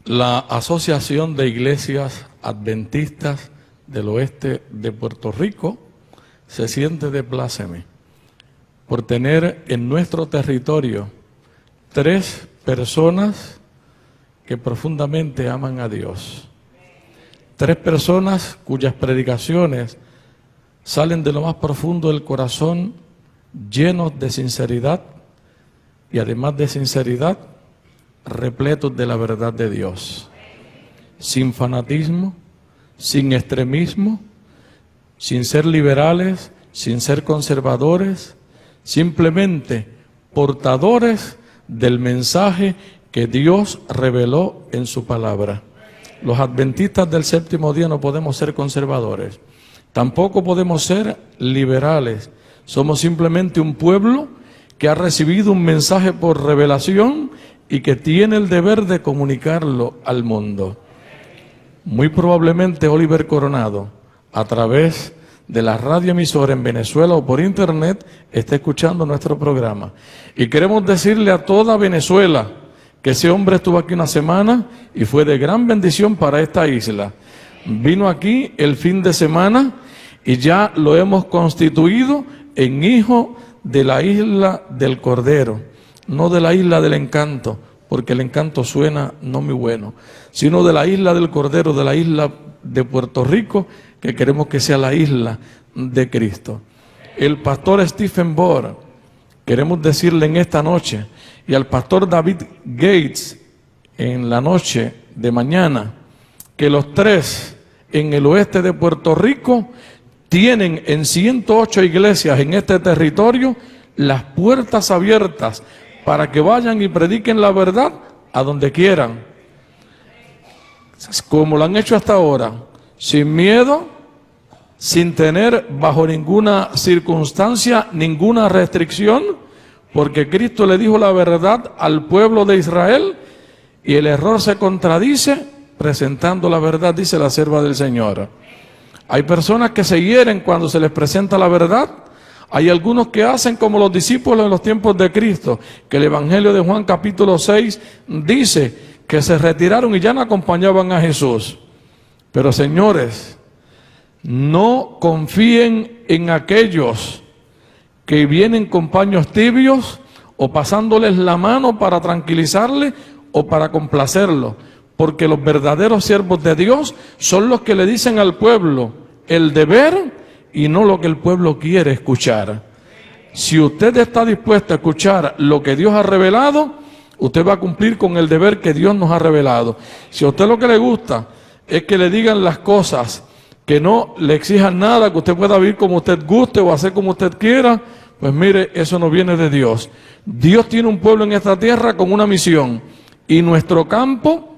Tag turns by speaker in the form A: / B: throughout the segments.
A: La Asociación de Iglesias Adventistas del Oeste de Puerto Rico se siente de pláceme por tener en nuestro territorio 3 personas que profundamente aman a Dios. 3 personas cuyas predicaciones salen de lo más profundo del corazón, llenos de sinceridad y además de sinceridad, repletos de la verdad de Dios, sin fanatismo, sin extremismo, sin ser liberales, sin ser conservadores, simplemente portadores del mensaje que Dios reveló en su palabra. Los adventistas del séptimo día no podemos ser conservadores, tampoco podemos ser liberales, somos simplemente un pueblo que ha recibido un mensaje por revelación y que tiene el deber de comunicarlo al mundo. Muy probablemente Oliver Coronado, a través de la radioemisora en Venezuela o por internet, está escuchando nuestro programa. Y queremos decirle a toda Venezuela que ese hombre estuvo aquí una semana y fue de gran bendición para esta isla. Vino aquí el fin de semana y ya lo hemos constituido en hijo de la isla del Cordero, no de la isla del encanto, porque el encanto suena no muy bueno, sino de la isla del Cordero, de la isla de Puerto Rico, que queremos que sea la isla de Cristo. El pastor Stephen Bohr, queremos decirle en esta noche, y al pastor David Gates en la noche de mañana, que los 3 en el oeste de Puerto Rico tienen en 108 iglesias en este territorio las puertas abiertas para que vayan y prediquen la verdad a donde quieran, como lo han hecho hasta ahora, sin miedo, sin tener bajo ninguna circunstancia, ninguna restricción, porque Cristo le dijo la verdad al pueblo de Israel y el error se contradice presentando la verdad, dice la sierva del Señor. Hay personas que se hieren cuando se les presenta la verdad. Hay algunos que hacen como los discípulos en los tiempos de Cristo, que el Evangelio de Juan capítulo 6 dice que se retiraron y ya no acompañaban a Jesús. Pero señores, no confíen en aquellos que vienen con paños tibios o pasándoles la mano para tranquilizarles o para complacerlos, porque los verdaderos siervos de Dios son los que le dicen al pueblo el deber y no lo que el pueblo quiere escuchar. Si usted está dispuesto a escuchar lo que Dios ha revelado, usted va a cumplir con el deber que Dios nos ha revelado. Si a usted lo que le gusta es que le digan las cosas, que no le exijan nada, que usted pueda vivir como usted guste o hacer como usted quiera, pues mire, eso no viene de Dios. Dios tiene un pueblo en esta tierra con una misión y nuestro campo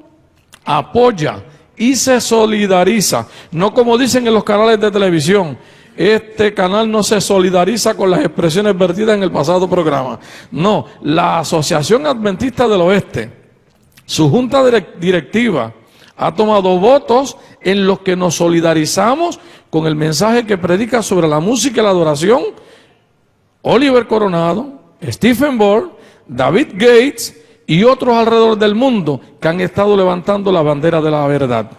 A: apoya y se solidariza, no como dicen en los canales de televisión. Este canal no se solidariza con las expresiones vertidas en el pasado programa. No, la Asociación Adventista del Oeste, su junta directiva, ha tomado votos en los que nos solidarizamos con el mensaje que predica sobre la música y la adoración Oliver Coronado, Stephen Bohr, David Gates y otros alrededor del mundo que han estado levantando la bandera de la verdad.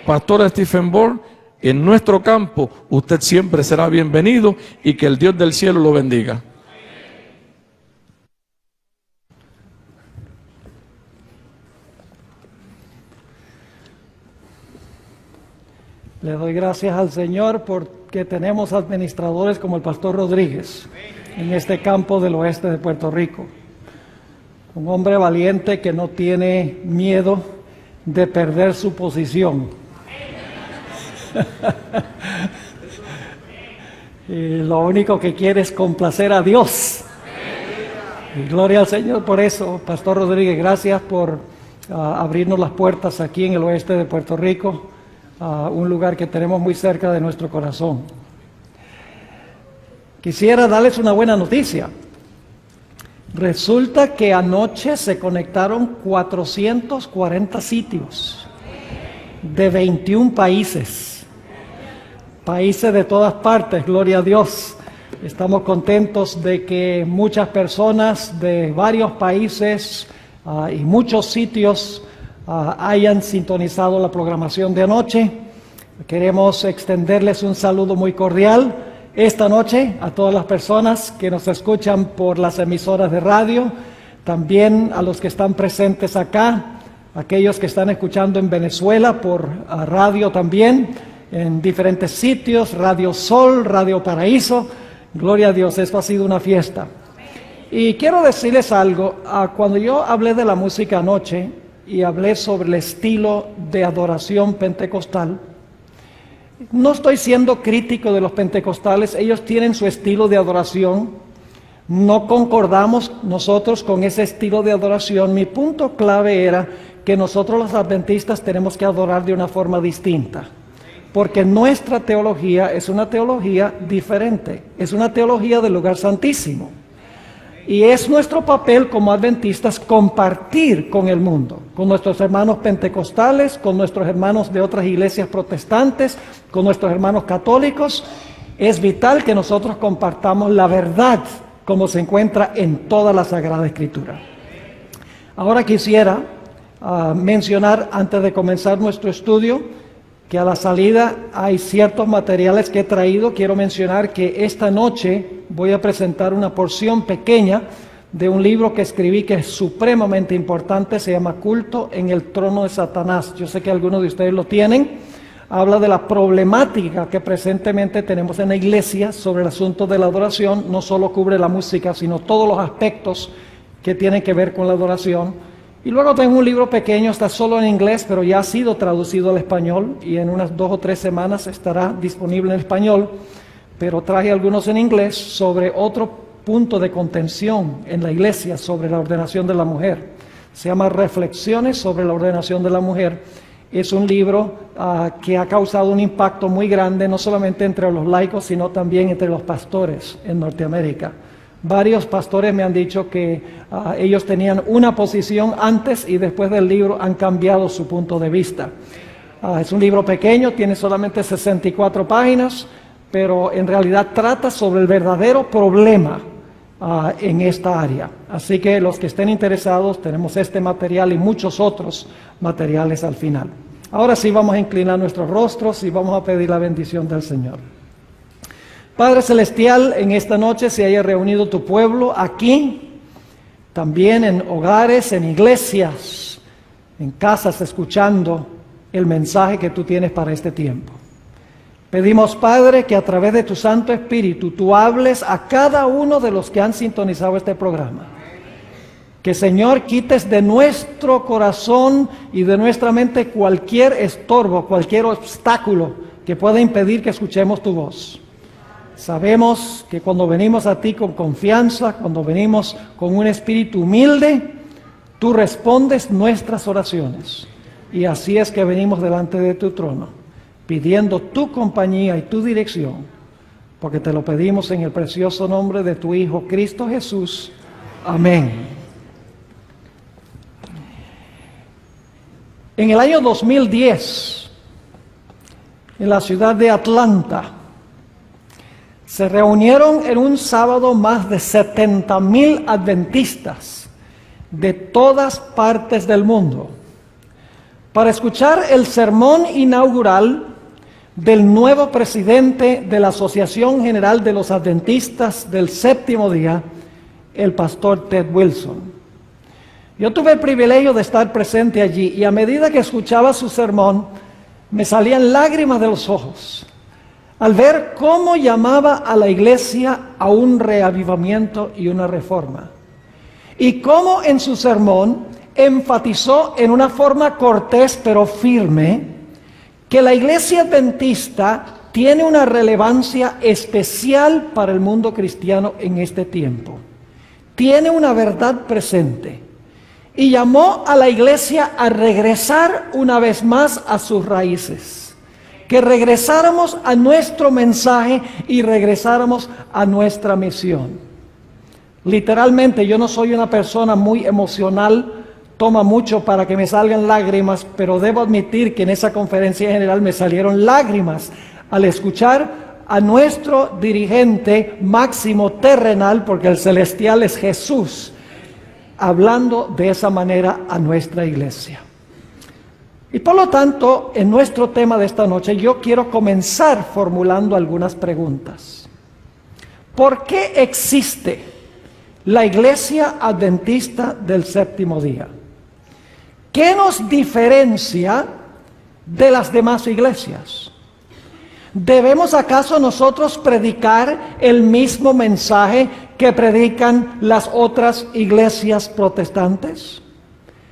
A: Pastor Stephen Bohr, en nuestro campo usted siempre será bienvenido y que el Dios del cielo lo bendiga.
B: Le doy gracias al Señor porque tenemos administradores como el pastor Rodríguez en este campo del oeste de Puerto Rico. Un hombre valiente que no tiene miedo de perder su posición. Y lo único que quiere es complacer a Dios. Y gloria al Señor por eso. Pastor Rodríguez, gracias por abrirnos las puertas aquí en el oeste de Puerto Rico, un lugar que tenemos muy cerca de nuestro corazón. Quisiera darles una buena noticia. Resulta que anoche se conectaron 440 sitios de 21 países de todas partes, gloria a Dios. Estamos contentos de que muchas personas de varios países y muchos sitios hayan sintonizado la programación de anoche. Queremos extenderles un saludo muy cordial esta noche a todas las personas que nos escuchan por las emisoras de radio, también a los que están presentes acá, aquellos que están escuchando en Venezuela por radio también, en diferentes sitios, Radio Sol, Radio Paraíso. Gloria a Dios, esto ha sido una fiesta. Y quiero decirles algo, cuando yo hablé de la música anoche y hablé sobre el estilo de adoración pentecostal, no estoy siendo crítico de los pentecostales, ellos tienen su estilo de adoración, no concordamos nosotros con ese estilo de adoración. Mi punto clave era que nosotros los adventistas tenemos que adorar de una forma distinta, porque nuestra teología es una teología diferente, es una teología del lugar santísimo. Y es nuestro papel como adventistas compartir con el mundo, con nuestros hermanos pentecostales, con nuestros hermanos de otras iglesias protestantes, con nuestros hermanos católicos. Es vital que nosotros compartamos la verdad como se encuentra en toda la Sagrada Escritura. Ahora quisiera mencionar, antes de comenzar nuestro estudio, que a la salida hay ciertos materiales que he traído. Quiero mencionar que esta noche voy a presentar una porción pequeña de un libro que escribí que es supremamente importante, se llama Culto en el Trono de Satanás. Yo sé que algunos de ustedes lo tienen. Habla de la problemática que presentemente tenemos en la iglesia sobre el asunto de la adoración. No solo cubre la música, sino todos los aspectos que tienen que ver con la adoración. Y luego tengo un libro pequeño, está solo en inglés, pero ya ha sido traducido al español y en unas 2 o 3 semanas estará disponible en español, pero traje algunos en inglés sobre otro punto de contención en la iglesia sobre la ordenación de la mujer. Se llama Reflexiones sobre la ordenación de la mujer. Es un libro que ha causado un impacto muy grande, no solamente entre los laicos, sino también entre los pastores en Norteamérica. Varios pastores me han dicho que ellos tenían una posición antes y después del libro han cambiado su punto de vista. Es un libro pequeño, tiene solamente 64 páginas, pero en realidad trata sobre el verdadero problema en esta área. Así que los que estén interesados, tenemos este material y muchos otros materiales al final. Ahora sí vamos a inclinar nuestros rostros y vamos a pedir la bendición del Señor. Padre Celestial, en esta noche se haya reunido tu pueblo aquí, también en hogares, en iglesias, en casas, escuchando el mensaje que tú tienes para este tiempo. Pedimos, Padre, que a través de tu Santo Espíritu tú hables a cada uno de los que han sintonizado este programa. Que, Señor, quites de nuestro corazón y de nuestra mente cualquier estorbo, cualquier obstáculo que pueda impedir que escuchemos tu voz. Sabemos que cuando venimos a ti con confianza, cuando venimos con un espíritu humilde, tú respondes nuestras oraciones. Y así es que venimos delante de tu trono, pidiendo tu compañía y tu dirección, porque te lo pedimos en el precioso nombre de tu Hijo Cristo Jesús. Amén. En el año 2010, en la ciudad de Atlanta, se reunieron en un sábado más de 70,000 adventistas de todas partes del mundo para escuchar el sermón inaugural del nuevo presidente de la Asociación General de los Adventistas del Séptimo Día, el pastor Ted Wilson. Yo tuve el privilegio de estar presente allí y a medida que escuchaba su sermón me salían lágrimas de los ojos al ver cómo llamaba a la iglesia a un reavivamiento y una reforma. Y cómo en su sermón enfatizó en una forma cortés pero firme que la iglesia adventista tiene una relevancia especial para el mundo cristiano en este tiempo. Tiene una verdad presente. Y llamó a la iglesia a regresar una vez más a sus raíces. Que regresáramos a nuestro mensaje y regresáramos a nuestra misión. Literalmente, yo no soy una persona muy emocional, toma mucho para que me salgan lágrimas, pero debo admitir que en esa conferencia general me salieron lágrimas al escuchar a nuestro dirigente máximo terrenal, porque el celestial es Jesús, hablando de esa manera a nuestra iglesia. Y por lo tanto, en nuestro tema de esta noche, yo quiero comenzar formulando algunas preguntas. ¿Por qué existe la Iglesia Adventista del Séptimo Día? ¿Qué nos diferencia de las demás iglesias? ¿Debemos acaso nosotros predicar el mismo mensaje que predican las otras iglesias protestantes?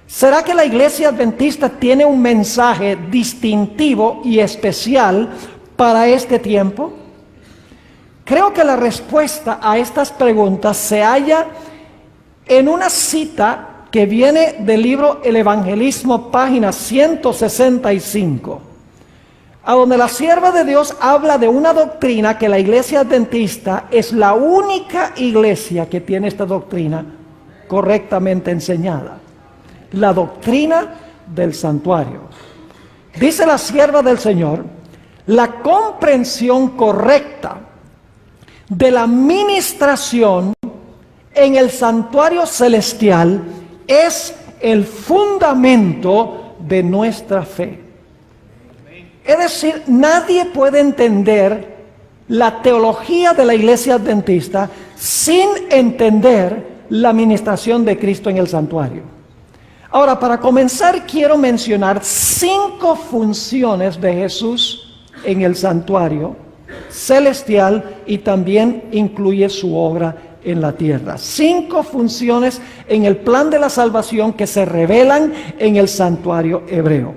B: ¿Será que la Iglesia Adventista tiene un mensaje distintivo y especial para este tiempo? Creo que la respuesta a estas preguntas se halla en una cita que viene del libro El Evangelismo, página 165, a donde la sierva de Dios habla de una doctrina que la Iglesia Adventista es la única iglesia que tiene esta doctrina correctamente enseñada. La doctrina del santuario. Dice la sierva del Señor: la comprensión correcta de la ministración en el santuario celestial es el fundamento de nuestra fe. Es decir, nadie puede entender la teología de la Iglesia Adventista sin entender la ministración de Cristo en el santuario. Ahora, para comenzar, quiero mencionar 5 funciones de Jesús en el santuario celestial, y también incluye su obra en la tierra. 5 funciones en el plan de la salvación que se revelan en el santuario hebreo.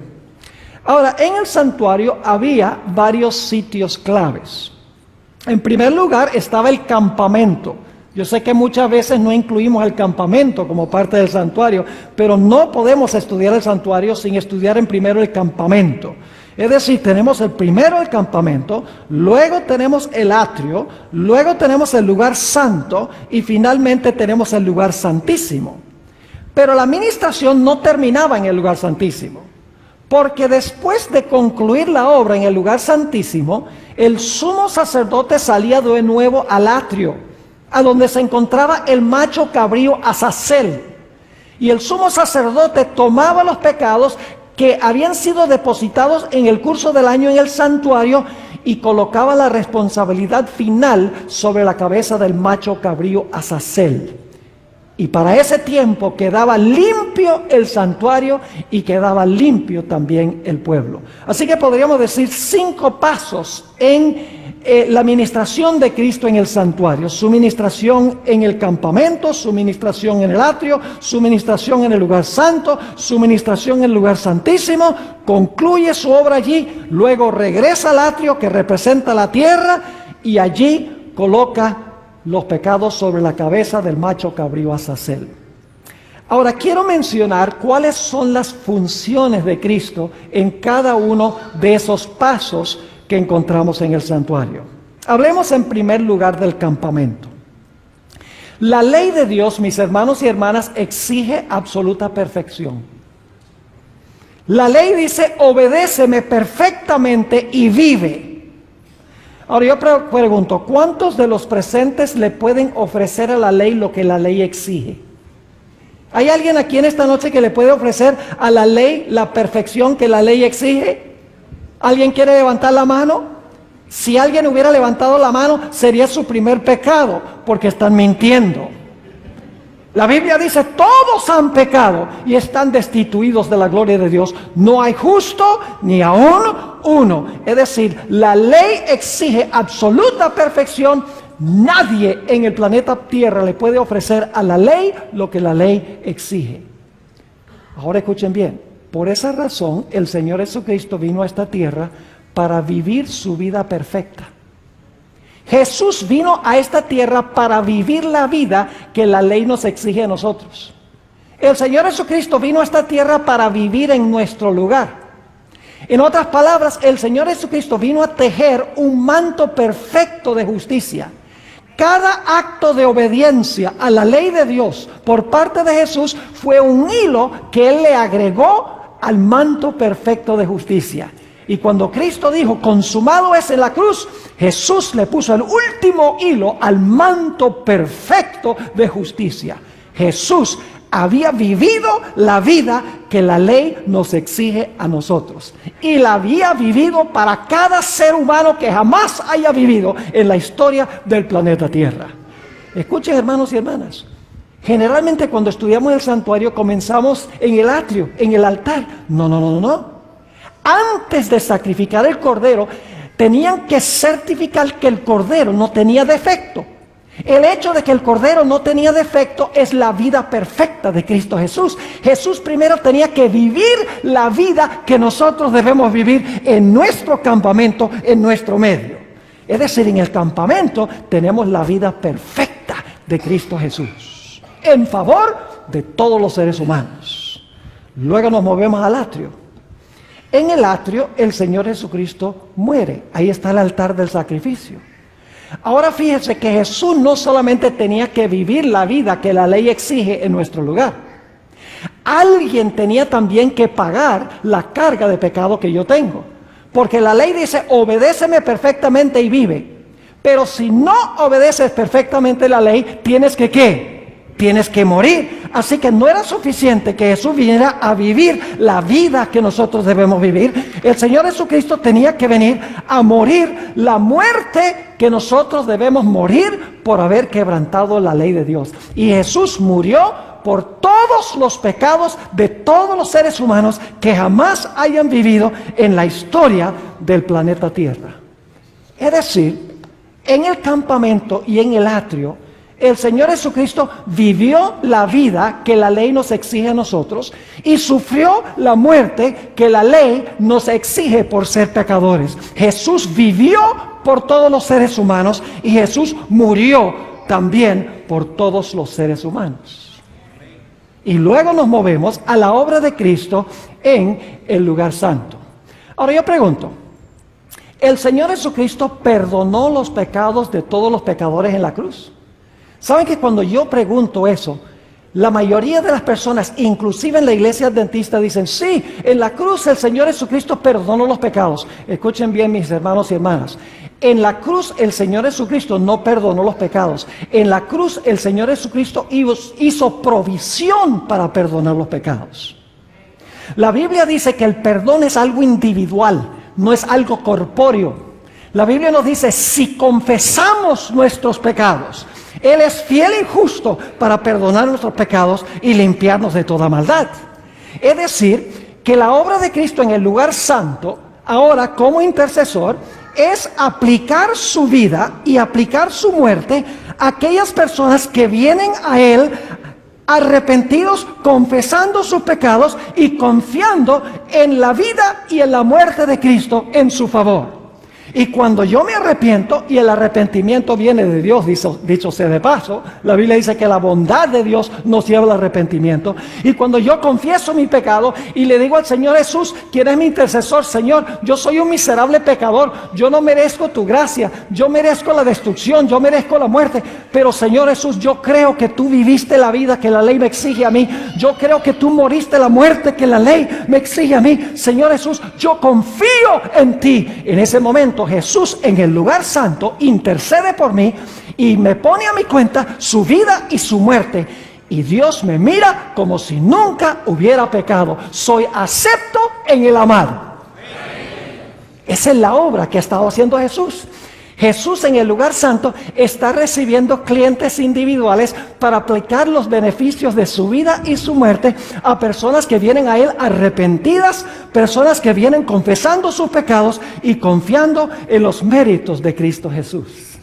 B: Ahora, en el santuario había varios sitios claves. En primer lugar estaba el campamento. Yo sé que muchas veces no incluimos el campamento como parte del santuario, pero no podemos estudiar el santuario sin estudiar en primero el campamento. Es decir, tenemos el primero el campamento, luego tenemos el atrio, luego tenemos el lugar santo y finalmente tenemos el lugar santísimo. Pero la ministración no terminaba en el lugar santísimo, porque después de concluir la obra en el lugar santísimo, el sumo sacerdote salía de nuevo al atrio, a donde se encontraba el macho cabrío Azazel. Y el sumo sacerdote tomaba los pecados que habían sido depositados en el curso del año en el santuario y colocaba la responsabilidad final sobre la cabeza del macho cabrío Azazel. Y para ese tiempo quedaba limpio el santuario y quedaba limpio también el pueblo. Así que podríamos decir 5 pasos en la ministración de Cristo en el santuario: su ministración en el campamento, su ministración en el atrio, su ministración en el lugar santo, su ministración en el lugar santísimo, concluye su obra allí, luego regresa al atrio que representa la tierra y allí coloca los pecados sobre la cabeza del macho cabrío Azazel. Ahora quiero mencionar cuáles son las funciones de Cristo en cada uno de esos pasos que encontramos en el santuario. Hablemos en primer lugar del campamento. La ley de Dios, mis hermanos y hermanas, exige absoluta perfección. La ley dice: obedéceme perfectamente y vive. Ahora yo pregunto, ¿cuántos de los presentes le pueden ofrecer a la ley lo que la ley exige? ¿Hay alguien aquí en esta noche que le puede ofrecer a la ley la perfección que la ley exige? ¿Alguien quiere levantar la mano? Si alguien hubiera levantado la mano, sería su primer pecado, porque están mintiendo. La Biblia dice: todos han pecado y están destituidos de la gloria de Dios. No hay justo ni aún uno. Es decir, la ley exige absoluta perfección. Nadie en el planeta Tierra le puede ofrecer a la ley lo que la ley exige. Ahora escuchen bien. Por esa razón, el Señor Jesucristo vino a esta tierra para vivir su vida perfecta. Jesús vino a esta tierra para vivir la vida que la ley nos exige a nosotros. El Señor Jesucristo vino a esta tierra para vivir en nuestro lugar. En otras palabras, el Señor Jesucristo vino a tejer un manto perfecto de justicia. Cada acto de obediencia a la ley de Dios por parte de Jesús fue un hilo que Él le agregó al manto perfecto de justicia. Y cuando Cristo dijo: consumado es en la cruz, Jesús le puso el último hilo al manto perfecto de justicia. Jesús había vivido la vida que la ley nos exige a nosotros. Y la había vivido para cada ser humano que jamás haya vivido en la historia del planeta Tierra. Escuchen, hermanos y hermanas. Generalmente cuando estudiamos el santuario comenzamos en el atrio, en el altar. No. Antes de sacrificar el cordero, tenían que certificar que el cordero no tenía defecto. El hecho de que el cordero no tenía defecto es la vida perfecta de Cristo Jesús. Jesús primero tenía que vivir la vida que nosotros debemos vivir en nuestro campamento, en nuestro medio. Es decir, en el campamento tenemos la vida perfecta de Cristo Jesús, en favor de todos los seres humanos. Luego nos movemos al atrio. En el atrio el Señor Jesucristo muere. Ahí está el altar del sacrificio. Ahora fíjense que Jesús no solamente tenía que vivir la vida que la ley exige en nuestro lugar. Alguien tenía también que pagar la carga de pecado que yo tengo. Porque la ley dice, obedéceme perfectamente y vive. Pero si no obedeces perfectamente la ley, tienes que ¿qué? Tienes que morir. Así que no era suficiente que Jesús viniera a vivir la vida que nosotros debemos vivir. El Señor Jesucristo tenía que venir a morir la muerte que nosotros debemos morir por haber quebrantado la ley de Dios. Y Jesús murió por todos los pecados de todos los seres humanos que jamás hayan vivido en la historia del planeta Tierra. Es decir, en el campamento y en el atrio, el Señor Jesucristo vivió la vida que la ley nos exige a nosotros y sufrió la muerte que la ley nos exige por ser pecadores. Jesús vivió por todos los seres humanos y Jesús murió también por todos los seres humanos. Y luego nos movemos a la obra de Cristo en el lugar santo. Ahora yo pregunto, ¿el Señor Jesucristo perdonó los pecados de todos los pecadores en la cruz? ¿Saben que cuando yo pregunto eso, la mayoría de las personas, inclusive en la iglesia adventista, dicen, sí, en la cruz el Señor Jesucristo perdonó los pecados? Escuchen bien, mis hermanos y hermanas. En la cruz el Señor Jesucristo no perdonó los pecados. En la cruz el Señor Jesucristo hizo provisión para perdonar los pecados. La Biblia dice que el perdón es algo individual, no es algo corpóreo. La Biblia nos dice, si confesamos nuestros pecados, Él es fiel y justo para perdonar nuestros pecados y limpiarnos de toda maldad. Es decir, que la obra de Cristo en el lugar santo, ahora como intercesor, es aplicar su vida y aplicar su muerte a aquellas personas que vienen a Él arrepentidos, confesando sus pecados y confiando en la vida y en la muerte de Cristo en su favor. Y cuando yo me arrepiento, y el arrepentimiento viene de Dios, dicho sea de paso, la Biblia dice que la bondad de Dios nos lleva al arrepentimiento. Y cuando yo confieso mi pecado y le digo al Señor Jesús, quien es mi intercesor, Señor, yo soy un miserable pecador, yo no merezco tu gracia, yo merezco la destrucción, yo merezco la muerte, pero Señor Jesús, yo creo que tú viviste la vida que la ley me exige a mí, yo creo que tú moriste la muerte que la ley me exige a mí, Señor Jesús, yo confío en ti. En ese momento Jesús en el lugar santo intercede por mí y me pone a mi cuenta su vida y su muerte. Y Dios me mira como si nunca hubiera pecado. Soy acepto en el amado. Esa es la obra que ha estado haciendo Jesús. Jesús en el lugar santo está recibiendo clientes individuales para aplicar los beneficios de su vida y su muerte a personas que vienen a Él arrepentidas, personas que vienen confesando sus pecados y confiando en los méritos de Cristo Jesús.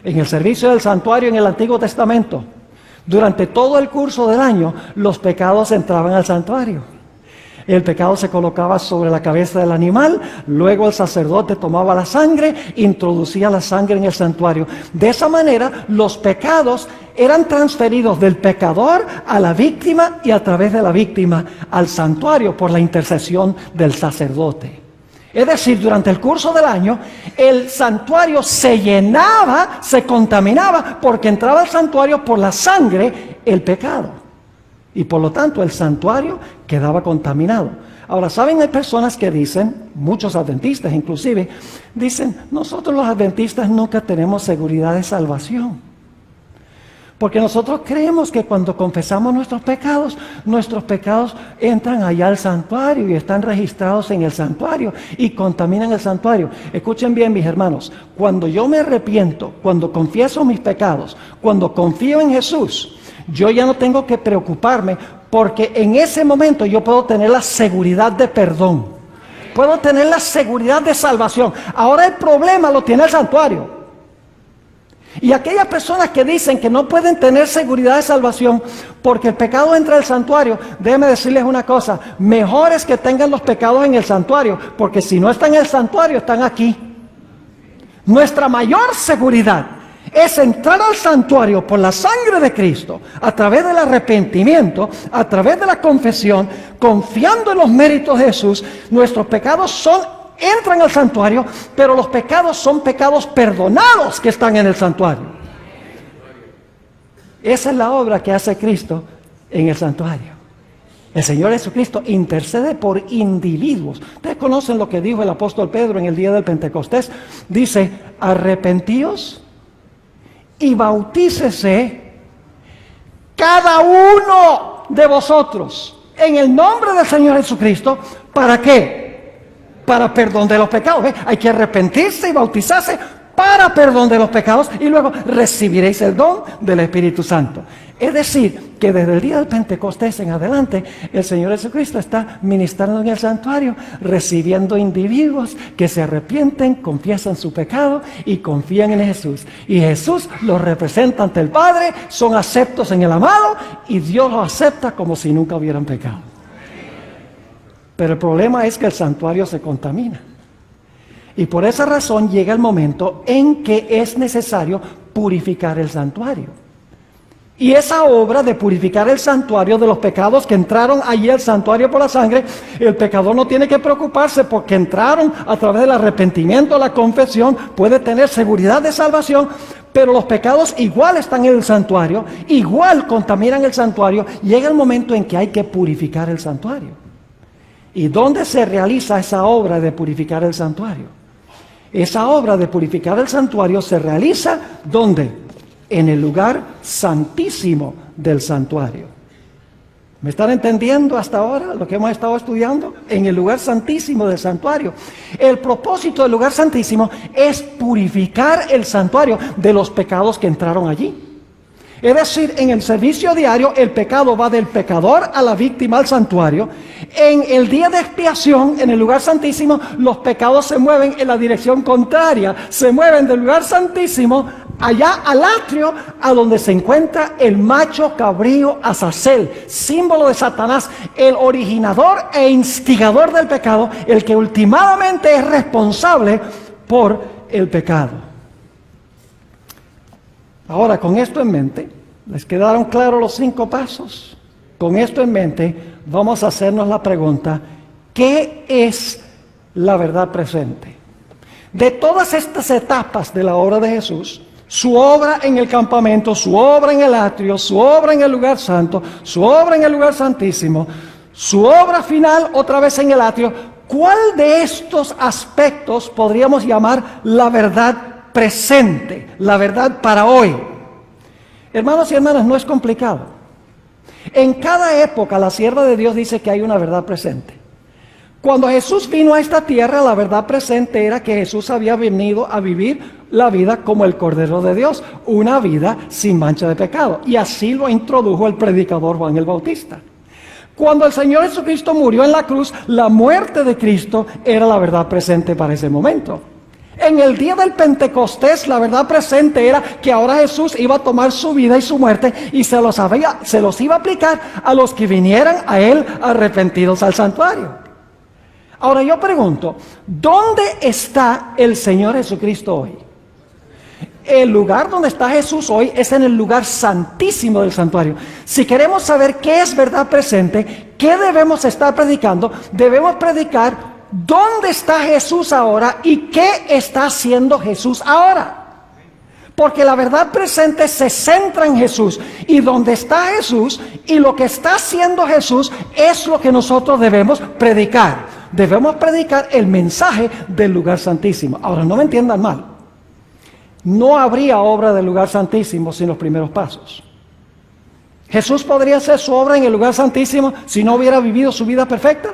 B: En el servicio del santuario en el Antiguo Testamento, durante todo el curso del año, los pecados entraban al santuario. El pecado se colocaba sobre la cabeza del animal, luego el sacerdote tomaba la sangre, introducía la sangre en el santuario. De esa manera, los pecados eran transferidos del pecador a la víctima y a través de la víctima al santuario por la intercesión del sacerdote. Es decir, durante el curso del año, el santuario se llenaba, se contaminaba, porque entraba al santuario por la sangre el pecado. Y por lo tanto el santuario quedaba contaminado. Ahora, ¿saben? Hay personas que dicen, muchos adventistas inclusive, dicen, nosotros los adventistas nunca tenemos seguridad de salvación. Porque nosotros creemos que cuando confesamos nuestros pecados entran allá al santuario y están registrados en el santuario y contaminan el santuario. Escuchen bien, mis hermanos, cuando yo me arrepiento, cuando confieso mis pecados, cuando confío en Jesús, yo ya no tengo que preocuparme, porque en ese momento yo puedo tener la seguridad de perdón, puedo tener la seguridad de salvación. Ahora el problema lo tiene el santuario. Y aquellas personas que dicen que no pueden tener seguridad de salvación porque el pecado entra al santuario, déjenme decirles una cosa: mejor es que tengan los pecados en el santuario, porque si no están en el santuario, están aquí. Nuestra mayor seguridad es entrar al santuario por la sangre de Cristo, a través del arrepentimiento, a través de la confesión, confiando en los méritos de Jesús. Nuestros pecados entran al santuario, pero los pecados son pecados perdonados que están en el santuario. Esa es la obra que hace Cristo en el santuario. El Señor Jesucristo intercede por individuos. Ustedes conocen lo que dijo el apóstol Pedro en el día del Pentecostés. Dice: arrepentíos y bautícese cada uno de vosotros en el nombre del Señor Jesucristo. ¿Para qué? Para perdón de los pecados. Hay que arrepentirse y bautizarse para perdón de los pecados, y luego recibiréis el don del Espíritu Santo. Es decir, que desde el día del Pentecostés en adelante, el Señor Jesucristo está ministrando en el santuario, recibiendo individuos que se arrepienten, confiesan su pecado y confían en Jesús. Y Jesús los representa ante el Padre, son aceptos en el amado, y Dios los acepta como si nunca hubieran pecado. Pero el problema es que el santuario se contamina. Y por esa razón llega el momento en que es necesario purificar el santuario. Y esa obra de purificar el santuario de los pecados que entraron allí al santuario por la sangre, el pecador no tiene que preocuparse, porque entraron a través del arrepentimiento, la confesión, puede tener seguridad de salvación. Pero los pecados igual están en el santuario, igual contaminan el santuario. Llega el momento en que hay que purificar el santuario. ¿Y dónde se realiza esa obra de purificar el santuario? Esa obra de purificar el santuario se realiza, ¿dónde? En el lugar santísimo del santuario. ¿Me están entendiendo hasta ahora lo que hemos estado estudiando? En el lugar santísimo del santuario. El propósito del lugar santísimo es purificar el santuario de los pecados que entraron allí. Es decir, en el servicio diario el pecado va del pecador a la víctima al santuario. En el día de expiación, en el lugar santísimo, los pecados se mueven en la dirección contraria. Se mueven del lugar santísimo allá al atrio, a donde se encuentra el macho cabrío Azazel, símbolo de Satanás, el originador e instigador del pecado, el que últimamente es responsable por el pecado. Ahora, con esto en mente, ¿les quedaron claros los 5 pasos? Con esto en mente, vamos a hacernos la pregunta: ¿qué es la verdad presente? De todas estas etapas de la obra de Jesús, su obra en el campamento, su obra en el atrio, su obra en el lugar santo, su obra en el lugar santísimo, su obra final otra vez en el atrio, ¿cuál de estos aspectos podríamos llamar la verdad presente, la verdad para hoy? Hermanos y hermanas, no es complicado. En cada época la sierva de Dios dice que hay una verdad presente. Cuando Jesús vino a esta tierra, la verdad presente era que Jesús había venido a vivir la vida como el Cordero de Dios, una vida sin mancha de pecado, y así lo introdujo el predicador Juan el Bautista. Cuando el Señor Jesucristo murió en la cruz, la muerte de Cristo era la verdad presente para ese momento. En el día del Pentecostés, la verdad presente era que ahora Jesús iba a tomar su vida y su muerte y se los iba a aplicar a los que vinieran a Él arrepentidos al santuario. Ahora yo pregunto, ¿dónde está el Señor Jesucristo hoy? El lugar donde está Jesús hoy es en el lugar santísimo del santuario. Si queremos saber qué es verdad presente, ¿qué debemos estar predicando? Debemos predicar ¿dónde está Jesús ahora y qué está haciendo Jesús ahora? Porque la verdad presente se centra en Jesús, y donde está Jesús y lo que está haciendo Jesús es lo que nosotros debemos predicar. Debemos predicar el mensaje del lugar santísimo. Ahora, no me entiendan mal, no habría obra del lugar santísimo sin los primeros pasos. ¿Jesús podría hacer su obra en el lugar santísimo si no hubiera vivido su vida perfecta?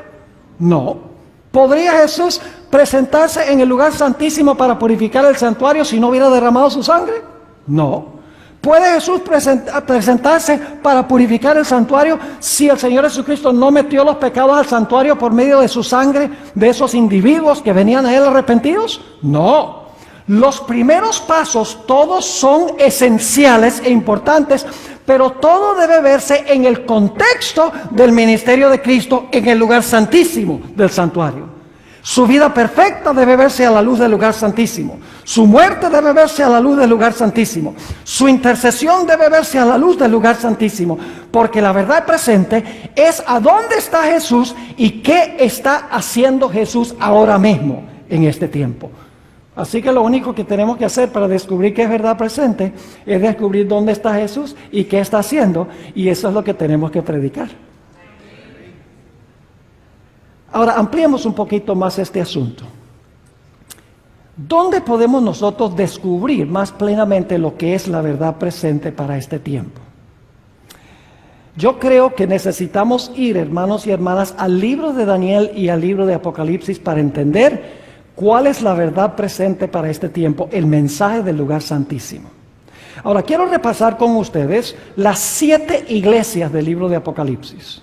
B: No. ¿Podría Jesús presentarse en el lugar santísimo para purificar el santuario si no hubiera derramado su sangre? No. ¿Puede Jesús presentarse para purificar el santuario si el Señor Jesucristo no metió los pecados al santuario por medio de su sangre de esos individuos que venían a Él arrepentidos? No. Los primeros pasos todos son esenciales e importantes, pero todo debe verse en el contexto del ministerio de Cristo en el lugar santísimo del santuario. Su vida perfecta debe verse a la luz del lugar santísimo. Su muerte debe verse a la luz del lugar santísimo. Su intercesión debe verse a la luz del lugar santísimo. Porque la verdad presente es a dónde está Jesús y qué está haciendo Jesús ahora mismo en este tiempo. Así que lo único que tenemos que hacer para descubrir qué es verdad presente es descubrir dónde está Jesús y qué está haciendo, y eso es lo que tenemos que predicar. Ahora, ampliemos un poquito más este asunto. ¿Dónde podemos nosotros descubrir más plenamente lo que es la verdad presente para este tiempo? Yo creo que necesitamos ir, hermanos y hermanas, al libro de Daniel y al libro de Apocalipsis para entender ¿cuál es la verdad presente para este tiempo? El mensaje del lugar santísimo. Ahora, quiero repasar con ustedes las 7 iglesias del libro de Apocalipsis.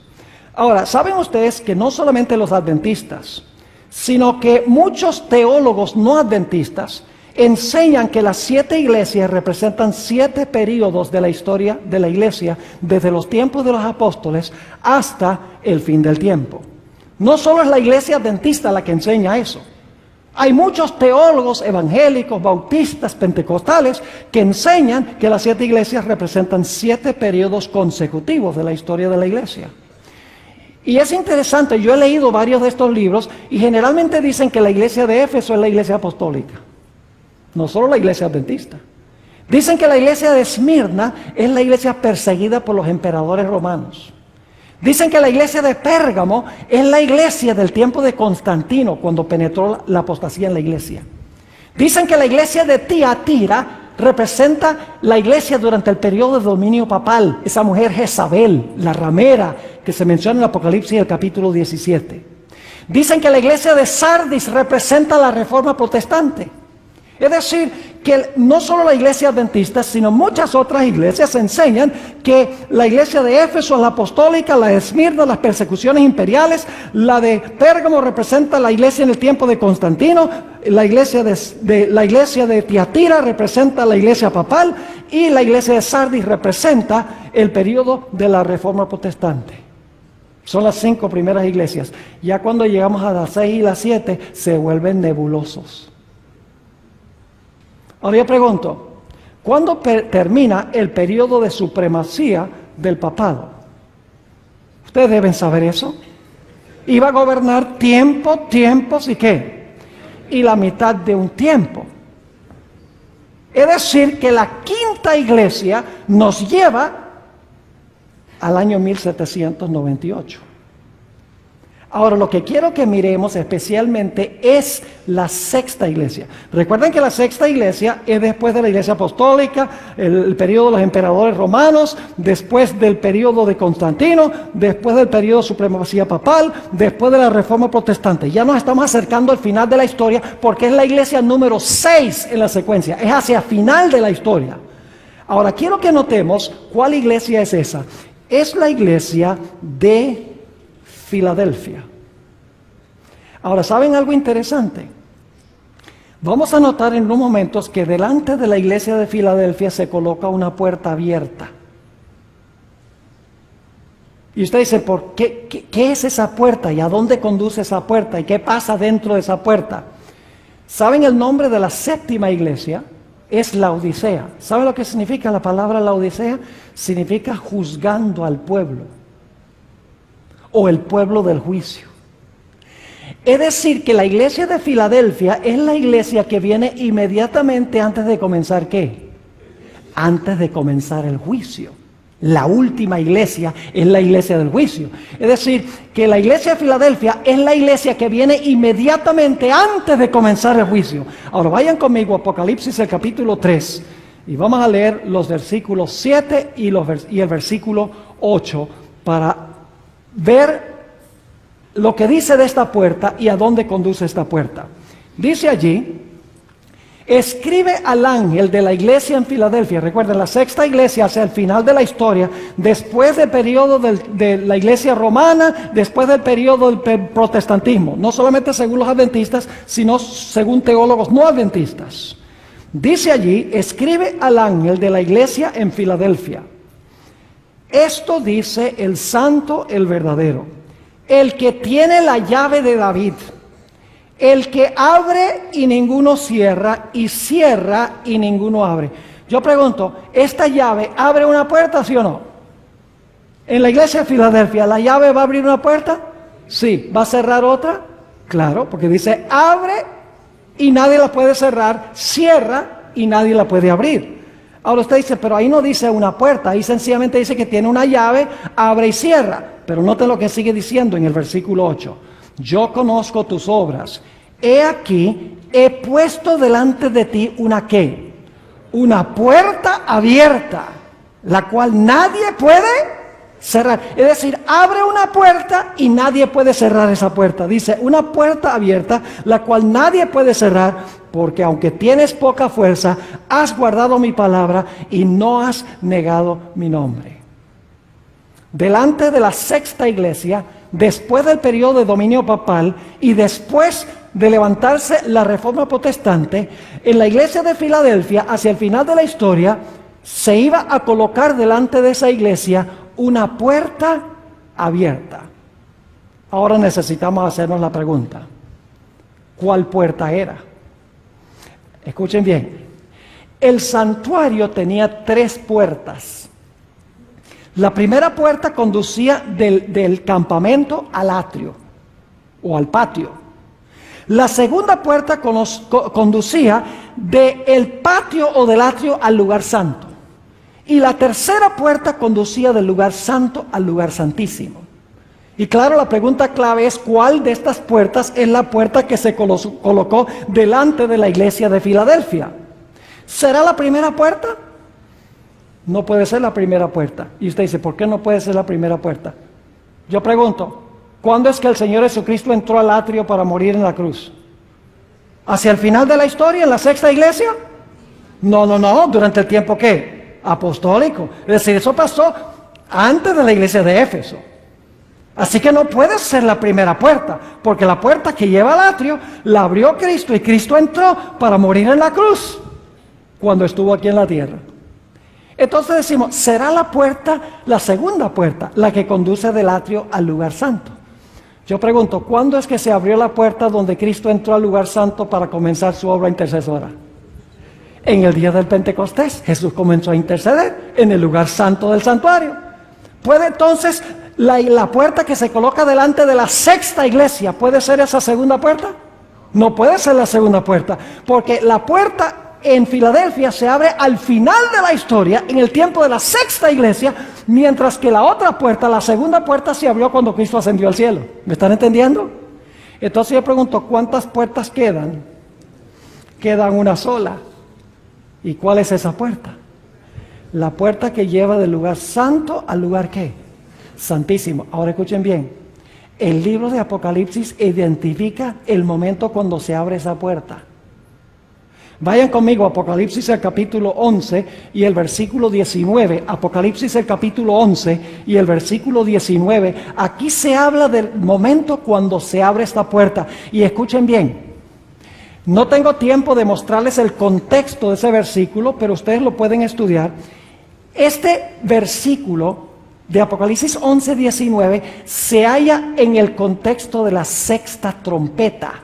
B: Ahora, ¿saben ustedes que no solamente los adventistas, sino que muchos teólogos no adventistas enseñan que las 7 iglesias representan 7 períodos de la historia de la iglesia, desde los tiempos de los apóstoles hasta el fin del tiempo? No solo es la iglesia adventista la que enseña eso. Hay muchos teólogos evangélicos, bautistas, pentecostales que enseñan que las 7 iglesias representan 7 periodos consecutivos de la historia de la iglesia. Y es interesante, yo he leído varios de estos libros y generalmente dicen que la iglesia de Éfeso es la iglesia apostólica, no solo la iglesia adventista. Dicen que la iglesia de Esmirna es la iglesia perseguida por los emperadores romanos. Dicen que la iglesia de Pérgamo es la iglesia del tiempo de Constantino, cuando penetró la apostasía en la iglesia. Dicen que la iglesia de Tiatira representa la iglesia durante el periodo de dominio papal, esa mujer Jezabel, la ramera, que se menciona en el Apocalipsis del capítulo 17. Dicen que la iglesia de Sardis representa la reforma protestante. Es decir, que no solo la iglesia adventista, sino muchas otras iglesias enseñan que la iglesia de Éfeso es la apostólica, la de Esmirna, las persecuciones imperiales, la de Pérgamo representa la iglesia en el tiempo de Constantino, la iglesia de Tiatira representa la iglesia papal y la iglesia de Sardis representa el periodo de la reforma protestante. Son las 5 primeras iglesias. Ya cuando llegamos a las 6 y las 7 se vuelven nebulosos. Ahora yo pregunto, ¿cuándo termina el periodo de supremacía del papado? Ustedes deben saber eso. Iba a gobernar tiempos y ¿qué? Y la mitad de un tiempo. Es decir, que la 5ª iglesia nos lleva al año 1798. Ahora, lo que quiero que miremos especialmente es la 6ª iglesia. Recuerden que la 6ª iglesia es después de la iglesia apostólica, el periodo de los emperadores romanos, después del periodo de Constantino, después del periodo de supremacía papal, después de la reforma protestante. Ya nos estamos acercando al final de la historia porque es la iglesia número 6 en la secuencia, es hacia el final de la historia. Ahora, quiero que notemos cuál iglesia es esa. Es la iglesia de Filadelfia. Ahora, ¿saben algo interesante? Vamos a notar en unos momentos que delante de la iglesia de Filadelfia se coloca una puerta abierta. Y usted dice, ¿por qué? ¿Qué es esa puerta? ¿Y a dónde conduce esa puerta? ¿Y qué pasa dentro de esa puerta? ¿Saben el nombre de la 7ª iglesia? Es Laodicea. ¿Saben lo que significa la palabra Laodicea? Significa juzgando al pueblo, o el pueblo del juicio. Es decir, que la iglesia de Filadelfia es la iglesia que viene inmediatamente antes de comenzar ¿qué? Antes de comenzar el juicio. La última iglesia es la iglesia del juicio. Es decir, que la iglesia de Filadelfia es la iglesia que viene inmediatamente antes de comenzar el juicio. Ahora vayan conmigo a Apocalipsis, el capítulo 3. Y vamos a leer los versículos 7 y el versículo 8 para ver lo que dice de esta puerta y a dónde conduce esta puerta. Dice allí: escribe al ángel de la iglesia en Filadelfia. Recuerden, la sexta iglesia hacia el final de la historia, después del periodo de la iglesia romana, después del periodo del protestantismo, no solamente según los adventistas, sino según teólogos no adventistas. Dice allí: escribe al ángel de la iglesia en Filadelfia. Esto dice el santo, el verdadero, el que tiene la llave de David, el que abre y ninguno cierra, y cierra y ninguno abre. Yo pregunto, ¿esta llave abre una puerta, sí o no? En la iglesia de Filadelfia, ¿la llave va a abrir una puerta? Sí. ¿Va a cerrar otra? Claro, porque dice abre y nadie la puede cerrar, cierra y nadie la puede abrir. Ahora usted dice, pero ahí no dice una puerta, ahí sencillamente dice que tiene una llave, abre y cierra. Pero noten lo que sigue diciendo en el versículo 8. Yo conozco tus obras. He aquí, he puesto delante de ti una ¿qué? Una puerta abierta, la cual nadie puede cerrar. Es decir, abre una puerta y nadie puede cerrar esa puerta. Dice, una puerta abierta, la cual nadie puede cerrar, porque aunque tienes poca fuerza, has guardado mi palabra y no has negado mi nombre. Delante de la sexta iglesia, después del periodo de dominio papal y después de levantarse la reforma protestante, en la iglesia de Filadelfia, hacia el final de la historia, se iba a colocar delante de esa iglesia una puerta abierta. Ahora necesitamos hacernos la pregunta: ¿cuál puerta era? Escuchen bien. El santuario tenía 3 puertas. La primera puerta conducía del campamento al atrio o al patio. La segunda puerta conducía del patio o del atrio al lugar santo. Y la tercera puerta conducía del lugar santo al lugar santísimo. Y claro, la pregunta clave es: ¿cuál de estas puertas es la puerta que se colocó delante de la iglesia de Filadelfia? ¿Será la primera puerta? No puede ser la primera puerta. Y usted dice, ¿por qué no puede ser la primera puerta? Yo pregunto, ¿cuándo es que el Señor Jesucristo entró al atrio para morir en la cruz? ¿Hacia el final de la historia, en la sexta iglesia? No, durante el tiempo ¿qué? Apostólico. Es decir, eso pasó antes de la iglesia de Éfeso. Así que no puede ser la primera puerta, porque la puerta que lleva al atrio la abrió Cristo, y Cristo entró para morir en la cruz cuando estuvo aquí en la tierra. Entonces decimos, ¿será la puerta, la segunda puerta, la que conduce del atrio al lugar santo? Yo pregunto, ¿cuándo es que se abrió la puerta donde Cristo entró al lugar santo para comenzar su obra intercesora? En el día del Pentecostés, Jesús comenzó a interceder en el lugar santo del santuario. ¿Puede entonces la puerta que se coloca delante de la sexta iglesia, puede ser esa segunda puerta? No puede ser la segunda puerta, porque la puerta en Filadelfia se abre al final de la historia, en el tiempo de la sexta iglesia, mientras que la otra puerta, la segunda puerta, se abrió cuando Cristo ascendió al cielo. ¿Me están entendiendo? Entonces yo pregunto, ¿cuántas puertas quedan? Quedan una sola. ¿Y cuál es esa puerta? La puerta que lleva del lugar santo al lugar ¿qué? Santísimo. Ahora escuchen bien. El libro de Apocalipsis identifica el momento cuando se abre esa puerta. Vayan conmigo a Apocalipsis el capítulo 11 y el versículo 19. Apocalipsis el capítulo 11 y el versículo 19. Aquí se habla del momento cuando se abre esta puerta. Y escuchen bien. No tengo tiempo de mostrarles el contexto de ese versículo, pero ustedes lo pueden estudiar. Este versículo de Apocalipsis 11, 19 se halla en el contexto de la sexta trompeta.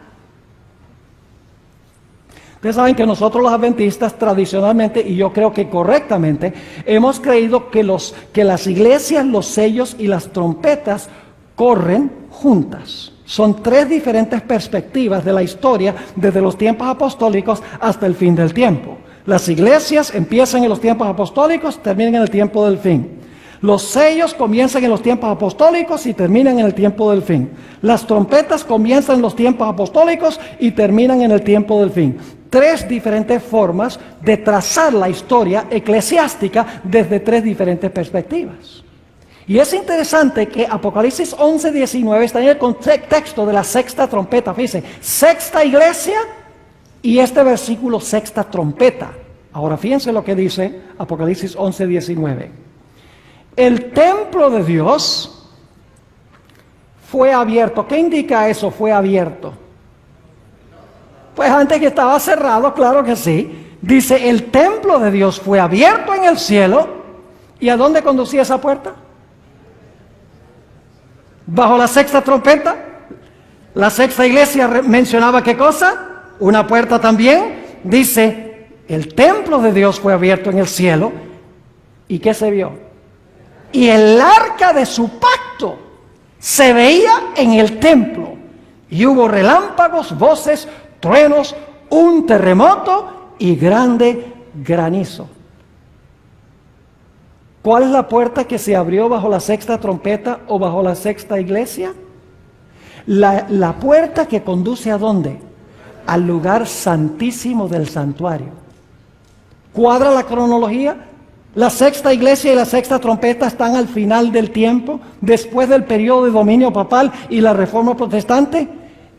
B: Ustedes saben que nosotros los adventistas tradicionalmente, y yo creo que correctamente, hemos creído que las iglesias, los sellos y las trompetas corren juntas. Son 3 diferentes perspectivas de la historia desde los tiempos apostólicos hasta el fin del tiempo. Las iglesias empiezan en los tiempos apostólicos, terminan en el tiempo del fin. Los sellos comienzan en los tiempos apostólicos y terminan en el tiempo del fin. Las trompetas comienzan en los tiempos apostólicos y terminan en el tiempo del fin. tres diferentes formas de trazar la historia eclesiástica desde tres diferentes perspectivas. Y es interesante que Apocalipsis 11:19 está en el contexto de la sexta trompeta. Fíjense, sexta iglesia y este versículo sexta trompeta. Ahora fíjense lo que dice Apocalipsis 11:19. El templo de Dios fue abierto. ¿Qué indica eso? Fue abierto. Pues antes que estaba cerrado, claro que sí. Dice, el templo de Dios fue abierto en el cielo. ¿Y a dónde conducía esa puerta? Bajo la sexta trompeta. La sexta iglesia mencionaba ¿qué cosa? Una puerta también. Dice, el templo de Dios fue abierto en el cielo. ¿Y qué se vio? Y el arca de su pacto se veía en el templo. Y hubo relámpagos, voces, truenos, un terremoto y grande granizo. ¿Cuál es la puerta que se abrió bajo la sexta trompeta o bajo la sexta iglesia? La puerta que conduce ¿a dónde? Al lugar santísimo del santuario. ¿Cuadra la cronología? La sexta iglesia y la sexta trompeta están al final del tiempo, después del periodo de dominio papal y la reforma protestante.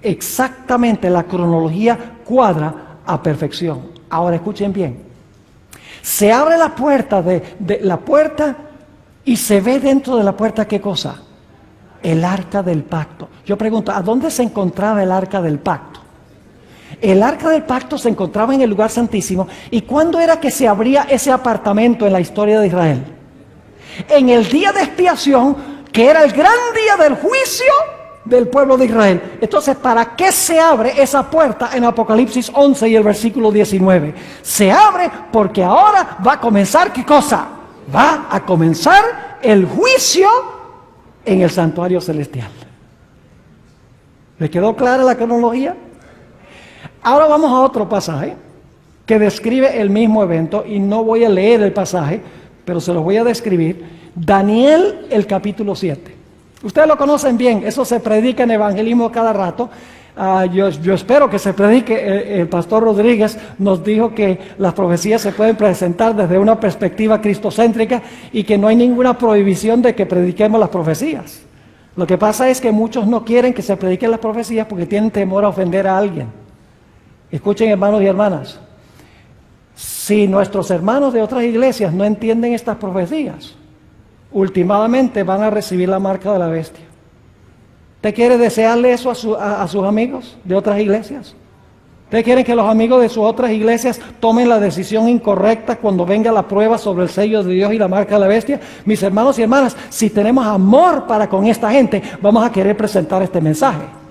B: Exactamente, la cronología cuadra a perfección. Ahora escuchen bien. Se abre la puerta de la puerta y se ve dentro de la puerta ¿qué cosa? El arca del pacto. Yo pregunto, ¿a dónde se encontraba el arca del pacto? El arca del pacto se encontraba en el lugar santísimo. ¿Y cuándo era que se abría ese apartamento en la historia de Israel? En el día de expiación, que era el gran día del juicio del pueblo de Israel. Entonces, ¿para qué se abre esa puerta en Apocalipsis 11 y el versículo 19? Se abre porque ahora va a comenzar ¿qué cosa? Va a comenzar el juicio en el santuario celestial. ¿Le quedó clara la cronología? Ahora vamos a otro pasaje que describe el mismo evento y no voy a leer el pasaje, pero se lo voy a describir. Daniel, el capítulo 7. Ustedes lo conocen bien, eso se predica en evangelismo cada rato. Yo espero que se predique. El pastor Rodríguez nos dijo que las profecías se pueden presentar desde una perspectiva cristocéntrica y que no hay ninguna prohibición de que prediquemos las profecías. Lo que pasa es que muchos no quieren que se prediquen las profecías porque tienen temor a ofender a alguien. Escuchen, hermanos y hermanas, si nuestros hermanos de otras iglesias no entienden estas profecías, últimamente van a recibir la marca de la bestia. ¿Usted quiere desearle eso a sus amigos de otras iglesias? ¿Ustedes quieren que los amigos de sus otras iglesias tomen la decisión incorrecta cuando venga la prueba sobre el sello de Dios y la marca de la bestia? Mis hermanos y hermanas, si tenemos amor para con esta gente, vamos a querer presentar este mensaje.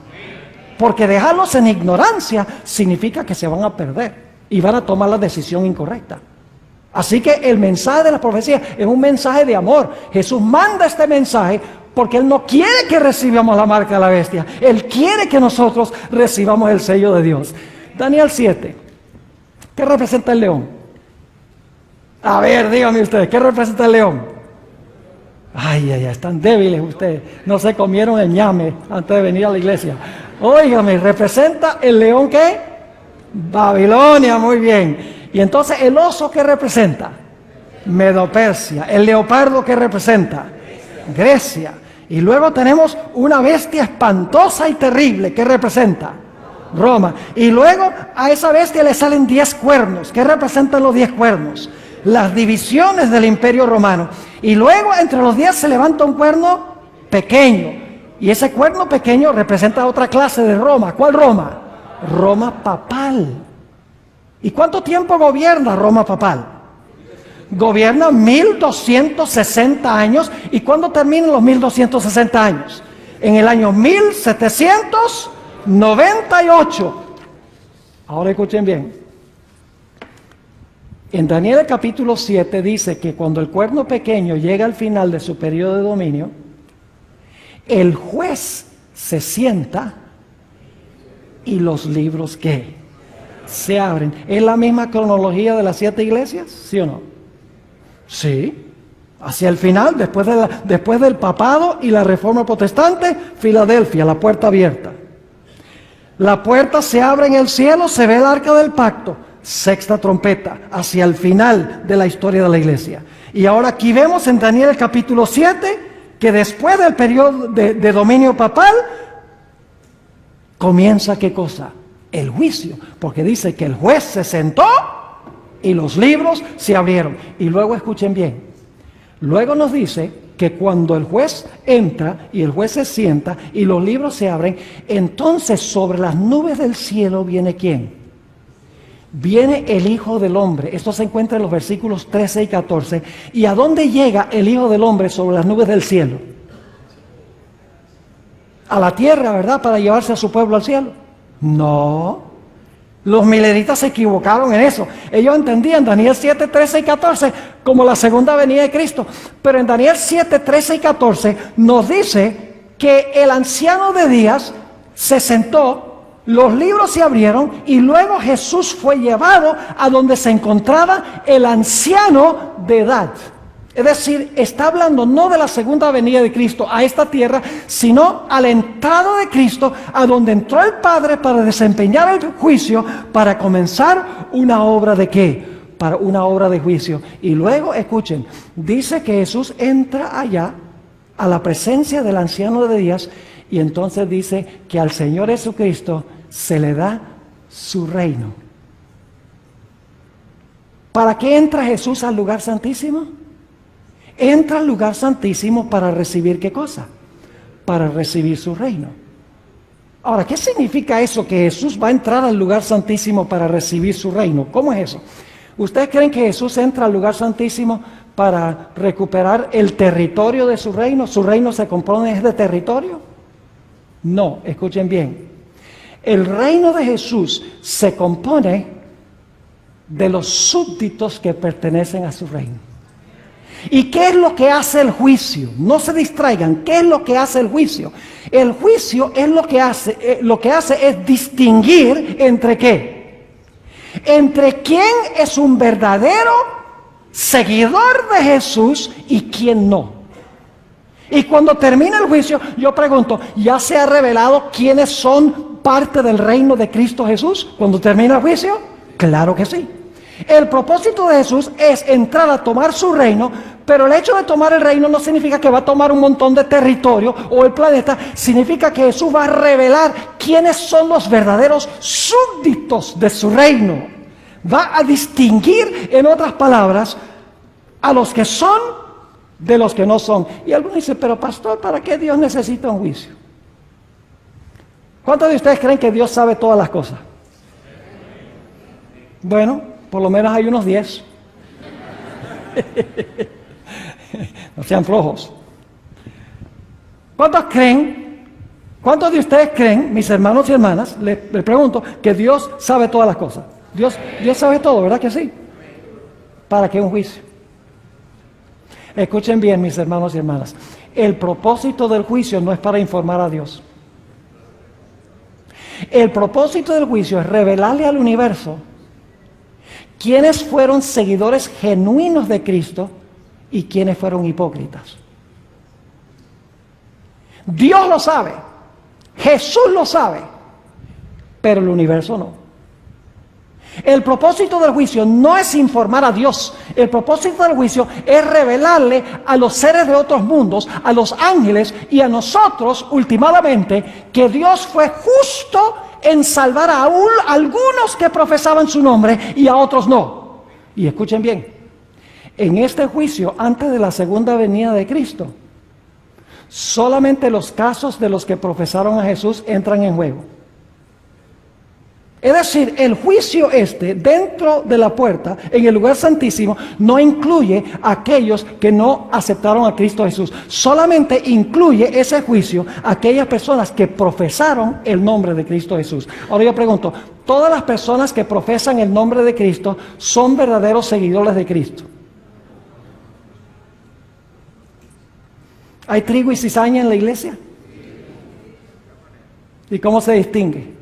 B: Porque dejarlos en ignorancia significa que se van a perder y van a tomar la decisión incorrecta. Así que el mensaje de la profecía es un mensaje de amor. Jesús manda este mensaje porque Él no quiere que recibamos la marca de la bestia. Él quiere que nosotros recibamos el sello de Dios. Daniel 7. ¿Qué representa el león? A ver, díganme ustedes, ¿qué representa el león? Ay, están débiles ustedes. No se comieron el ñame antes de venir a la iglesia. Óigame, ¿representa el león qué? Babilonia, muy bien. Y entonces, ¿el oso qué representa? Medo-Persia. ¿El leopardo qué representa? Grecia. Y luego tenemos una bestia espantosa y terrible. ¿Qué representa? Roma. Y luego a esa bestia le salen 10 cuernos. ¿Qué representan los 10 cuernos? Las divisiones del Imperio Romano. Y luego entre los 10 se levanta un cuerno pequeño. Y ese cuerno pequeño representa otra clase de Roma. ¿Cuál Roma? Roma papal. ¿Y cuánto tiempo gobierna Roma papal? Gobierna 1260 años. ¿Y cuándo terminan los 1260 años? En el año 1798. Ahora escuchen bien. En Daniel el capítulo 7 dice que cuando el cuerno pequeño llega al final de su periodo de dominio, el juez se sienta y los libros ¿qué? Se abren. ¿Es la misma cronología de las 7 iglesias? ¿Sí o no? Sí. Hacia el final, después del papado y la reforma protestante, Filadelfia, la puerta abierta. La puerta se abre en el cielo, se ve el arca del pacto, sexta trompeta, hacia el final de la historia de la iglesia. Y ahora aquí vemos en Daniel el capítulo 7, que después del periodo de dominio papal, comienza ¿qué cosa? El juicio, porque dice que el juez se sentó y los libros se abrieron. Y luego escuchen bien, luego nos dice que cuando el juez entra y el juez se sienta y los libros se abren, entonces sobre las nubes del cielo viene ¿quién? Viene el Hijo del Hombre. Esto se encuentra en los versículos 13 y 14. ¿Y a dónde llega el Hijo del Hombre sobre las nubes del cielo? A la tierra, ¿verdad? Para llevarse a su pueblo al cielo. No. Los mileritas se equivocaron en eso. Ellos entendían Daniel 7, 13 y 14 como la segunda venida de Cristo. Pero en Daniel 7, 13 y 14 nos dice que el anciano de días se sentó, los libros se abrieron y luego Jesús fue llevado a donde se encontraba el anciano de edad. Es decir, está hablando no de la segunda venida de Cristo a esta tierra, sino a la entrada de Cristo, a donde entró el Padre para desempeñar el juicio, para comenzar una obra de ¿qué? Para una obra de juicio. Y luego, escuchen, dice que Jesús entra allá a la presencia del anciano de días y entonces dice que al Señor Jesucristo se le da su reino. ¿Para qué entra Jesús al lugar santísimo? Entra al lugar santísimo para recibir ¿qué cosa? Para recibir su reino. Ahora, ¿qué significa eso? Que Jesús va a entrar al lugar santísimo para recibir su reino. ¿Cómo es eso? ¿Ustedes creen que Jesús entra al lugar santísimo para recuperar el territorio de su reino? ¿Su reino se compone de territorio? No, escuchen bien. El reino de Jesús se compone de los súbditos que pertenecen a su reino. ¿Y qué es lo que hace el juicio? No se distraigan. ¿Qué es lo que hace el juicio? El juicio es lo que hace es distinguir entre ¿qué? Entre quién es un verdadero seguidor de Jesús y quién no. Y cuando termina el juicio, yo pregunto, ¿ya se ha revelado quiénes son parte del reino de Cristo Jesús cuando termina el juicio? Claro que sí. El propósito de Jesús es entrar a tomar su reino, pero el hecho de tomar el reino no significa que va a tomar un montón de territorio o el planeta, significa que Jesús va a revelar quiénes son los verdaderos súbditos de su reino. Va a distinguir, en otras palabras, a los que son de los que no son. Y algunos dicen, pero pastor, ¿para qué Dios necesita un juicio? ¿Cuántos de ustedes creen que Dios sabe todas las cosas? Bueno, por lo menos hay unos 10. No sean flojos. ¿Cuántos de ustedes creen, mis hermanos y hermanas, les pregunto, que Dios sabe todas las cosas? Dios sabe todo, ¿verdad que sí? ¿Para qué un juicio? Escuchen bien, mis hermanos y hermanas. El propósito del juicio no es para informar a Dios. El propósito del juicio es revelarle al universo quiénes fueron seguidores genuinos de Cristo y quiénes fueron hipócritas. Dios lo sabe, Jesús lo sabe, pero el universo no. El propósito del juicio no es informar a Dios. El propósito del juicio es revelarle a los seres de otros mundos, a los ángeles y a nosotros, últimamente, que Dios fue justo en salvar a algunos que profesaban su nombre y a otros no. Y escuchen bien, en este juicio, antes de la segunda venida de Cristo, solamente los casos de los que profesaron a Jesús entran en juego. Es decir, el juicio dentro de la puerta, en el lugar santísimo, no incluye a aquellos que no aceptaron a Cristo Jesús. Solamente incluye ese juicio a aquellas personas que profesaron el nombre de Cristo Jesús. Ahora yo pregunto, ¿todas las personas que profesan el nombre de Cristo son verdaderos seguidores de Cristo? ¿Hay trigo y cizaña en la iglesia? ¿Y cómo se distingue?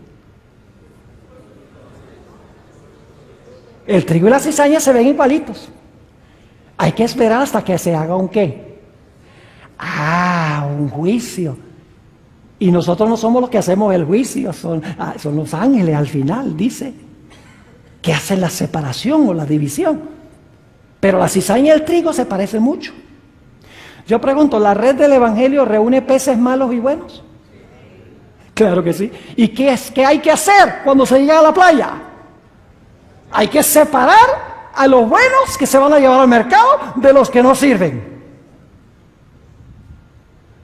B: El trigo y la cizaña se ven igualitos. Hay que esperar hasta que se haga un ¿qué? Un juicio. Y nosotros no somos los que hacemos el juicio, son los ángeles al final, dice, que hacen la separación o la división. Pero la cizaña y el trigo se parecen mucho. Yo pregunto, ¿la red del Evangelio reúne peces malos y buenos? Claro que sí. ¿Y qué hay que hacer cuando se llega a la playa? Hay que separar a los buenos que se van a llevar al mercado de los que no sirven.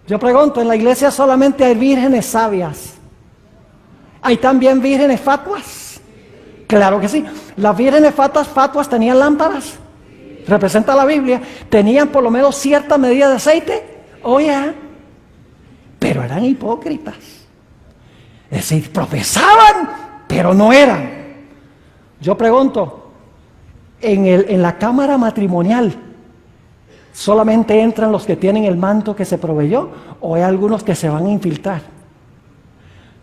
B: Yo pregunto, ¿en la iglesia solamente hay vírgenes sabias? ¿Hay también vírgenes fatuas? Claro que sí. Las vírgenes fatuas tenían lámparas. Representa la Biblia. Tenían por lo menos cierta medida de aceite. Oye, pero eran hipócritas. Es decir, profesaban, pero no eran. Yo pregunto, en la cámara matrimonial, ¿solamente entran los que tienen el manto que se proveyó o hay algunos que se van a infiltrar?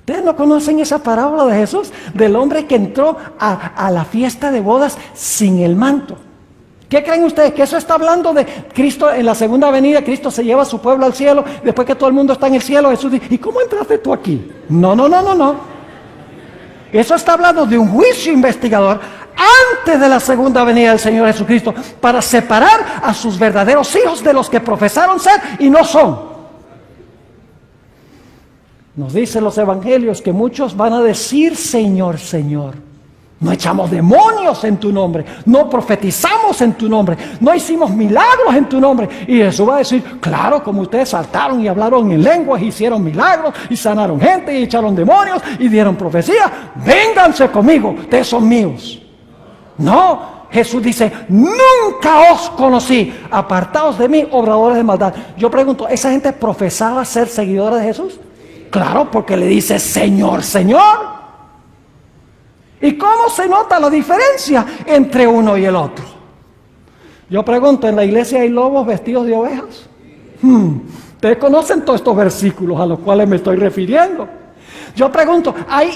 B: ¿Ustedes no conocen esa parábola de Jesús? Del hombre que entró a la fiesta de bodas sin el manto. ¿Qué creen ustedes? ¿Que eso está hablando de Cristo en la segunda venida? Cristo se lleva a su pueblo al cielo, después que todo el mundo está en el cielo, Jesús dice, ¿y cómo entraste tú aquí? No. Eso está hablando de un juicio investigador antes de la segunda venida del Señor Jesucristo, para separar a sus verdaderos hijos de los que profesaron ser y no son. Nos dicen los evangelios que muchos van a decir, Señor, Señor. No echamos demonios en tu nombre, no profetizamos en tu nombre, no hicimos milagros en tu nombre. Y Jesús va a decir, claro, como ustedes saltaron y hablaron en lenguas, hicieron milagros y sanaron gente y echaron demonios y dieron profecía, vénganse conmigo, ustedes son míos. No, Jesús dice, nunca os conocí, apartaos de mí, obradores de maldad. Yo pregunto, ¿esa gente profesaba ser seguidora de Jesús? Claro, porque le dice, Señor, Señor. ¿Y cómo se nota la diferencia entre uno y el otro? Yo pregunto, ¿en la iglesia hay lobos vestidos de ovejas? Ustedes conocen todos estos versículos a los cuales me estoy refiriendo. Yo pregunto, ¿hay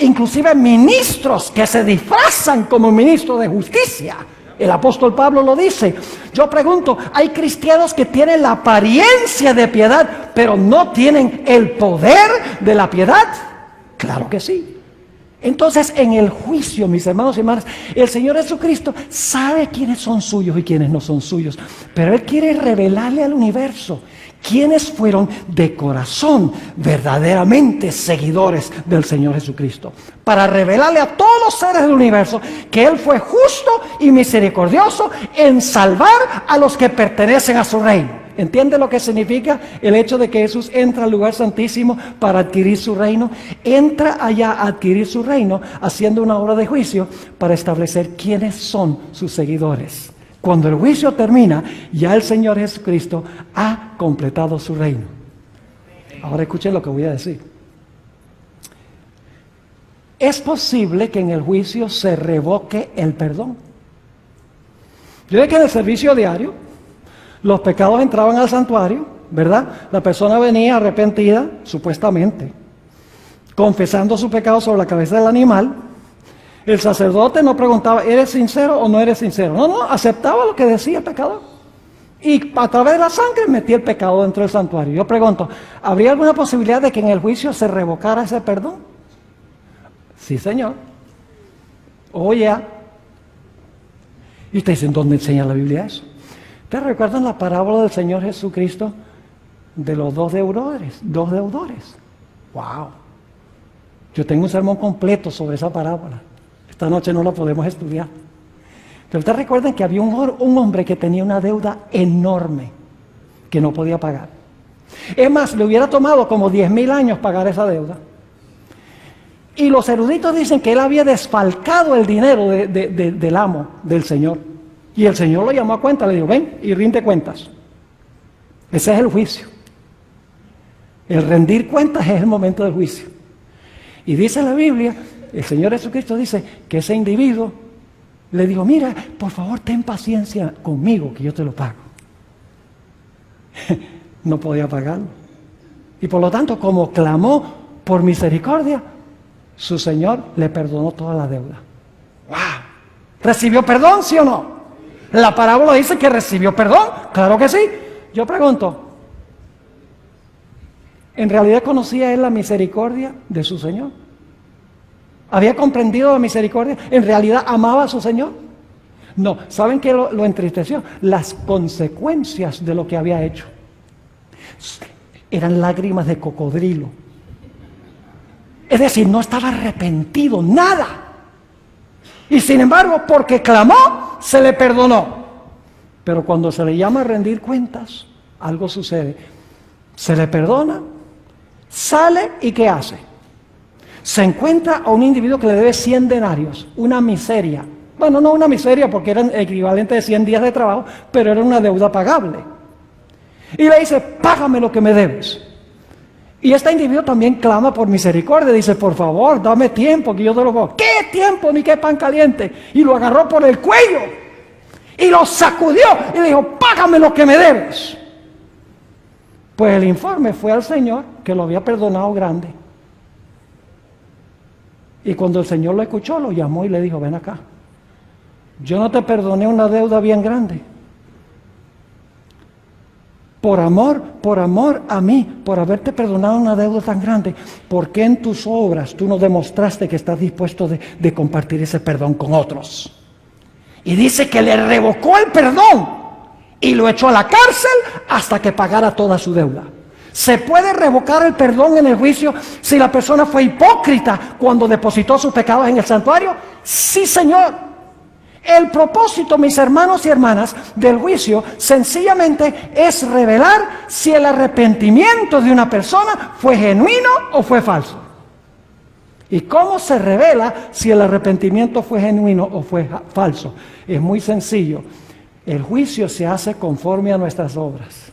B: inclusive ministros que se disfrazan como ministros de justicia? El apóstol Pablo lo dice. Yo pregunto, ¿hay cristianos que tienen la apariencia de piedad, pero no tienen el poder de la piedad? Claro que sí. Entonces, en el juicio, mis hermanos y hermanas, el Señor Jesucristo sabe quiénes son suyos y quiénes no son suyos, pero Él quiere revelarle al universo quiénes fueron de corazón verdaderamente seguidores del Señor Jesucristo, para revelarle a todos los seres del universo que Él fue justo y misericordioso en salvar a los que pertenecen a su reino. ¿Entiende lo que significa el hecho de que Jesús entra al lugar santísimo para adquirir su reino? Entra allá a adquirir su reino haciendo una obra de juicio para establecer quiénes son sus seguidores. Cuando el juicio termina, ya el Señor Jesucristo ha completado su reino. Ahora escuchen lo que voy a decir. Es posible que en el juicio se revoque el perdón. Yo sé que en el servicio diario los pecados entraban al santuario, ¿verdad? La persona venía arrepentida, supuestamente, confesando su pecado sobre la cabeza del animal. El sacerdote no preguntaba, ¿eres sincero o no eres sincero? No, aceptaba lo que decía el pecador. Y a través de la sangre metía el pecado dentro del santuario. Yo pregunto, ¿habría alguna posibilidad de que en el juicio se revocara ese perdón? Sí, Señor. Oye. Y ustedes dicen, ¿dónde enseña la Biblia eso? ¿Ustedes recuerdan la parábola del Señor Jesucristo de los dos deudores? ¡Wow! Yo tengo un sermón completo sobre esa parábola. Esta noche no la podemos estudiar. Pero ustedes recuerdan que había un hombre que tenía una deuda enorme que no podía pagar. Es más, le hubiera tomado como 10,000 años pagar esa deuda. Y los eruditos dicen que él había desfalcado el dinero del amo, del Señor. Y el Señor lo llamó a cuenta, le dijo, ven y rinde cuentas. Ese es el juicio. El rendir cuentas es el momento del juicio. Y dice la Biblia, el Señor Jesucristo dice que ese individuo le dijo, mira, por favor ten paciencia conmigo que yo te lo pago. No podía pagarlo. Y por lo tanto, como clamó por misericordia, su Señor le perdonó toda la deuda. ¡Wow! ¿Recibió perdón, sí o no? La parábola dice que recibió perdón. Claro que sí. Yo pregunto, ¿En realidad conocía él la misericordia de su Señor? ¿Había comprendido la misericordia? ¿En realidad amaba a su Señor? No. ¿Saben qué lo entristeció? Las consecuencias de lo que había hecho. Eran lágrimas de cocodrilo. Es decir, no estaba arrepentido, nada. Y sin embargo, porque clamó, se le perdonó. Pero cuando se le llama a rendir cuentas, algo sucede. Se le perdona, sale y ¿qué hace? Se encuentra a un individuo que le debe 100 denarios, una miseria. Bueno, no una miseria porque era equivalente de 100 días de trabajo, pero era una deuda pagable. Y le dice, págame lo que me debes. Y este individuo también clama por misericordia, dice, por favor, dame tiempo que yo te lo pago. ¿Qué tiempo ni qué pan caliente? Y lo agarró por el cuello y lo sacudió y le dijo, págame lo que me debes. Pues el informe fue al Señor, que lo había perdonado grande. Y cuando el Señor lo escuchó, lo llamó y le dijo, ven acá. Yo no te perdoné una deuda bien grande. Por amor a mí, por haberte perdonado una deuda tan grande, ¿por qué en tus obras tú no demostraste que estás dispuesto de compartir ese perdón con otros? Y dice que le revocó el perdón y lo echó a la cárcel hasta que pagara toda su deuda. ¿Se puede revocar el perdón en el juicio si la persona fue hipócrita cuando depositó sus pecados en el santuario? Sí, Señor. El propósito, mis hermanos y hermanas, del juicio sencillamente es revelar si el arrepentimiento de una persona fue genuino o fue falso. ¿Y cómo se revela si el arrepentimiento fue genuino o fue falso? Es muy sencillo. El juicio se hace conforme a nuestras obras.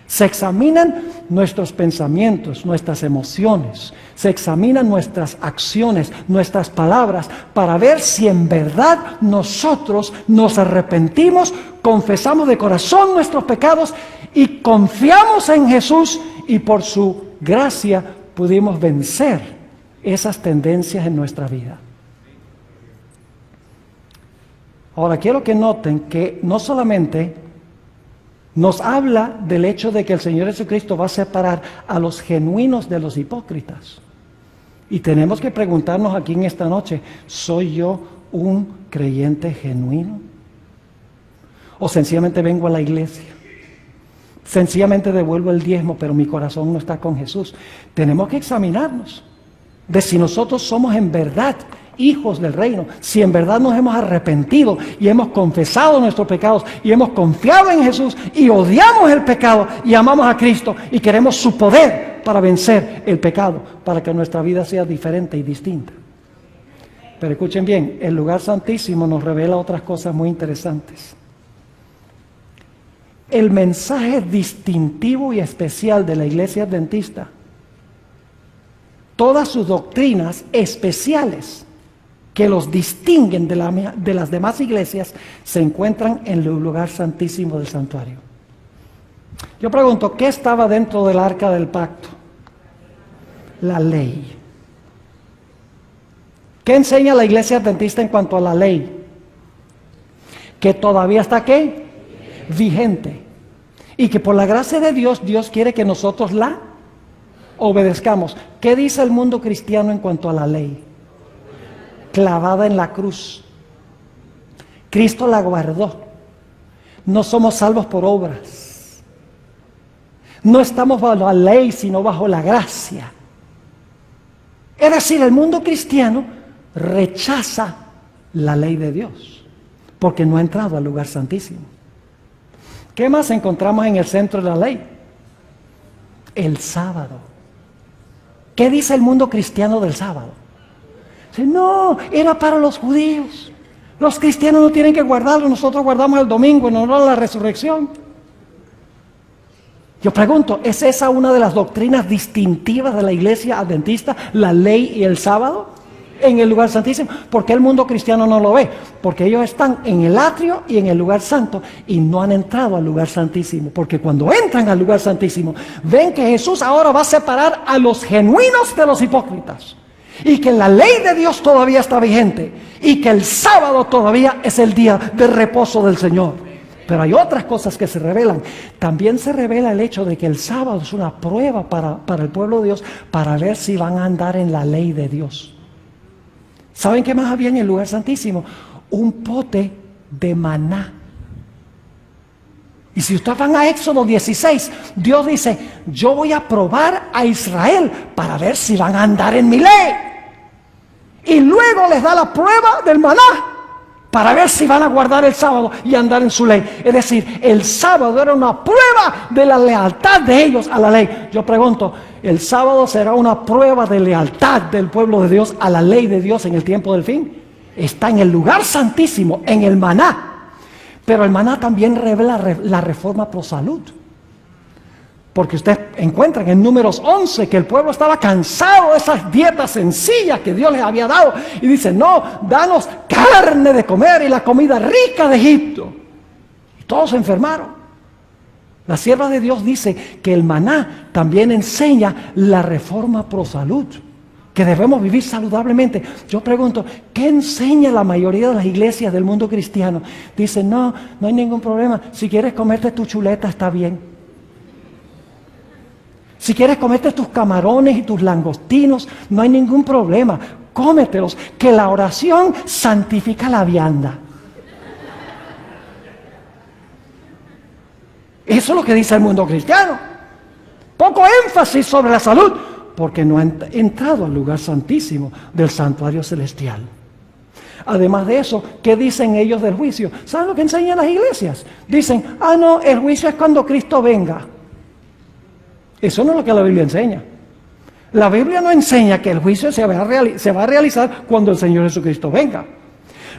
B: Se examinan nuestros pensamientos, nuestras emociones, se examinan nuestras acciones, nuestras palabras, para ver si en verdad nosotros nos arrepentimos, confesamos de corazón nuestros pecados y confiamos en Jesús y por su gracia pudimos vencer esas tendencias en nuestra vida. Ahora quiero que noten que no solamente nos habla del hecho de que el Señor Jesucristo va a separar a los genuinos de los hipócritas. Y tenemos que preguntarnos aquí en esta noche, ¿soy yo un creyente genuino? ¿O sencillamente vengo a la iglesia? Sencillamente devuelvo el diezmo, pero mi corazón no está con Jesús. Tenemos que examinarnos de si nosotros somos en verdad hijos del reino, si en verdad nos hemos arrepentido y hemos confesado nuestros pecados y hemos confiado en Jesús y odiamos el pecado y amamos a Cristo y queremos su poder para vencer el pecado, para que nuestra vida sea diferente y distinta. Pero escuchen bien, el lugar santísimo nos revela otras cosas muy interesantes. El mensaje distintivo y especial de la Iglesia Adventista, todas sus doctrinas especiales que los distinguen de las demás iglesias, se encuentran en el lugar santísimo del santuario. Yo pregunto, ¿qué estaba dentro del arca del pacto? La ley. ¿Qué enseña la iglesia adventista en cuanto a la ley? Que todavía está ¿qué? Vigente. Y que por la gracia de Dios, Dios quiere que nosotros la obedezcamos. ¿Qué dice el mundo cristiano en cuanto a la ley? Clavada en la cruz. Cristo la guardó. No somos salvos por obras. No estamos bajo la ley, sino bajo la gracia. Es decir, el mundo cristiano rechaza la ley de Dios, porque no ha entrado al lugar santísimo. ¿Qué más encontramos en el centro de la ley? El sábado. ¿Qué dice el mundo cristiano del sábado? No, era para los judíos. Los cristianos no tienen que guardarlo, nosotros guardamos el domingo en honor a la resurrección. Yo pregunto, ¿es esa una de las doctrinas distintivas de la iglesia adventista, la ley y el sábado en el lugar santísimo? ¿Por qué el mundo cristiano no lo ve? Porque ellos están en el atrio y en el lugar santo y no han entrado al lugar santísimo. Porque cuando entran al lugar santísimo, ven que Jesús ahora va a separar a los genuinos de los hipócritas. Y que la ley de Dios todavía está vigente. Y que el sábado todavía es el día de reposo del Señor. Pero hay otras cosas que se revelan. También se revela el hecho de que el sábado es una prueba para el pueblo de Dios, para ver si van a andar en la ley de Dios. ¿Saben qué más había en el lugar santísimo? Un pote de maná. Y si ustedes van a Éxodo 16, Dios dice, yo voy a probar a Israel para ver si van a andar en mi ley. Y luego les da la prueba del maná para ver si van a guardar el sábado y andar en su ley. Es decir, el sábado era una prueba de la lealtad de ellos a la ley. Yo pregunto, ¿el sábado será una prueba de lealtad del pueblo de Dios a la ley de Dios en el tiempo del fin? Está en el lugar santísimo, en el maná. Pero el maná también revela la reforma pro salud. Porque ustedes encuentran en Números 11 que el pueblo estaba cansado de esas dietas sencillas que Dios les había dado. Y dice, no, danos carne de comer y la comida rica de Egipto. Y todos se enfermaron. La sierva de Dios dice que el maná también enseña la reforma pro salud, que debemos vivir saludablemente. Yo pregunto, ¿qué enseña la mayoría de las iglesias del mundo cristiano? Dicen, no hay ningún problema. Si quieres comerte tu chuleta, está bien. Si quieres comerte tus camarones y tus langostinos, no hay ningún problema. Cómetelos, que la oración santifica la vianda. Eso es lo que dice el mundo cristiano. Poco énfasis sobre la salud, porque no han entrado al lugar santísimo del santuario celestial. Además de eso, ¿qué dicen ellos del juicio? ¿Saben lo que enseñan las iglesias? Dicen, no, el juicio es cuando Cristo venga. Eso no es lo que la Biblia enseña. La Biblia no enseña que el juicio se va a realizar cuando el Señor Jesucristo venga.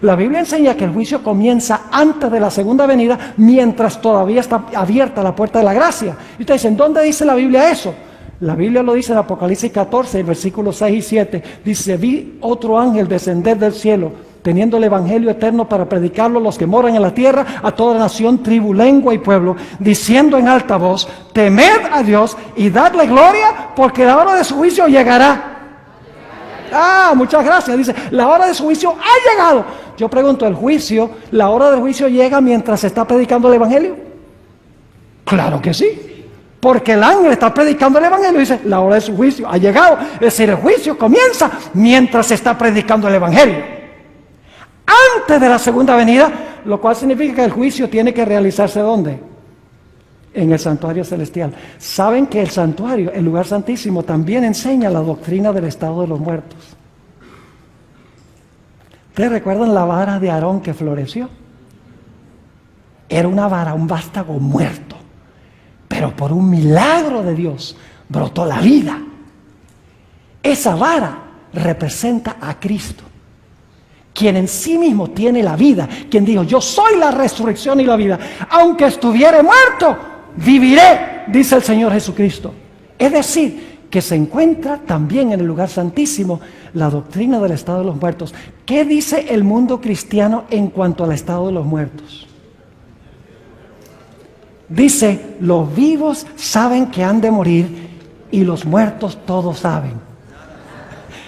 B: La Biblia enseña que el juicio comienza antes de la segunda venida, mientras todavía está abierta la puerta de la gracia. Y ustedes dicen, ¿dónde dice la Biblia eso? La Biblia lo dice en Apocalipsis 14, versículos 6 y 7. Dice, vi otro ángel descender del cielo, teniendo el evangelio eterno para predicarlo a los que moran en la tierra, a toda nación, tribu, lengua y pueblo, diciendo en alta voz, temed a Dios y dadle gloria, porque la hora de su juicio llegará. Muchas gracias. Dice, la hora de su juicio ha llegado. Yo pregunto, la hora del juicio llega mientras se está predicando el evangelio? Claro que sí. Porque el ángel está predicando el evangelio y dice, la hora de su juicio ha llegado. Es decir, el juicio comienza mientras se está predicando el evangelio, antes de la segunda venida, lo cual significa que el juicio tiene que realizarse ¿dónde? En el santuario celestial. Saben que el santuario, el lugar santísimo, también enseña la doctrina del estado de los muertos. ¿Ustedes recuerdan la vara de Aarón que floreció? Era una vara, un vástago muerto, pero por un milagro de Dios brotó la vida. Esa vara representa a Cristo, quien en sí mismo tiene la vida, quien dijo, yo soy la resurrección y la vida, aunque estuviere muerto, viviré, dice el Señor Jesucristo. Es decir, que se encuentra también en el lugar santísimo la doctrina del estado de los muertos. ¿Qué dice el mundo cristiano en cuanto al estado de los muertos? Dice, los vivos saben que han de morir y los muertos todos saben.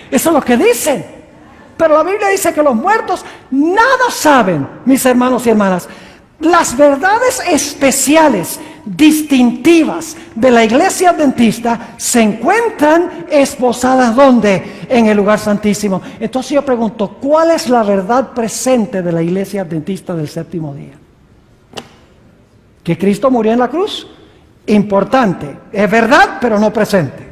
B: Eso es lo que dicen. Pero la Biblia dice que los muertos nada saben, mis hermanos y hermanas. Las verdades especiales, distintivas de la iglesia adventista se encuentran esposadas ¿dónde? En el lugar santísimo. Entonces yo pregunto, ¿cuál es la verdad presente de la iglesia adventista del séptimo día? ¿Que Cristo murió en la cruz? Importante, es verdad, pero no presente.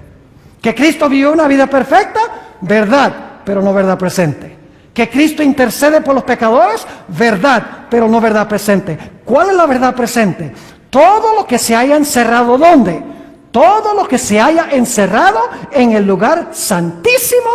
B: ¿Que Cristo vivió una vida perfecta? Verdad, pero no verdad presente. ¿Que Cristo intercede por los pecadores? Verdad, pero no verdad presente. ¿Cuál es la verdad presente? Todo lo que se haya encerrado, ¿dónde? Todo lo que se haya encerrado en el lugar santísimo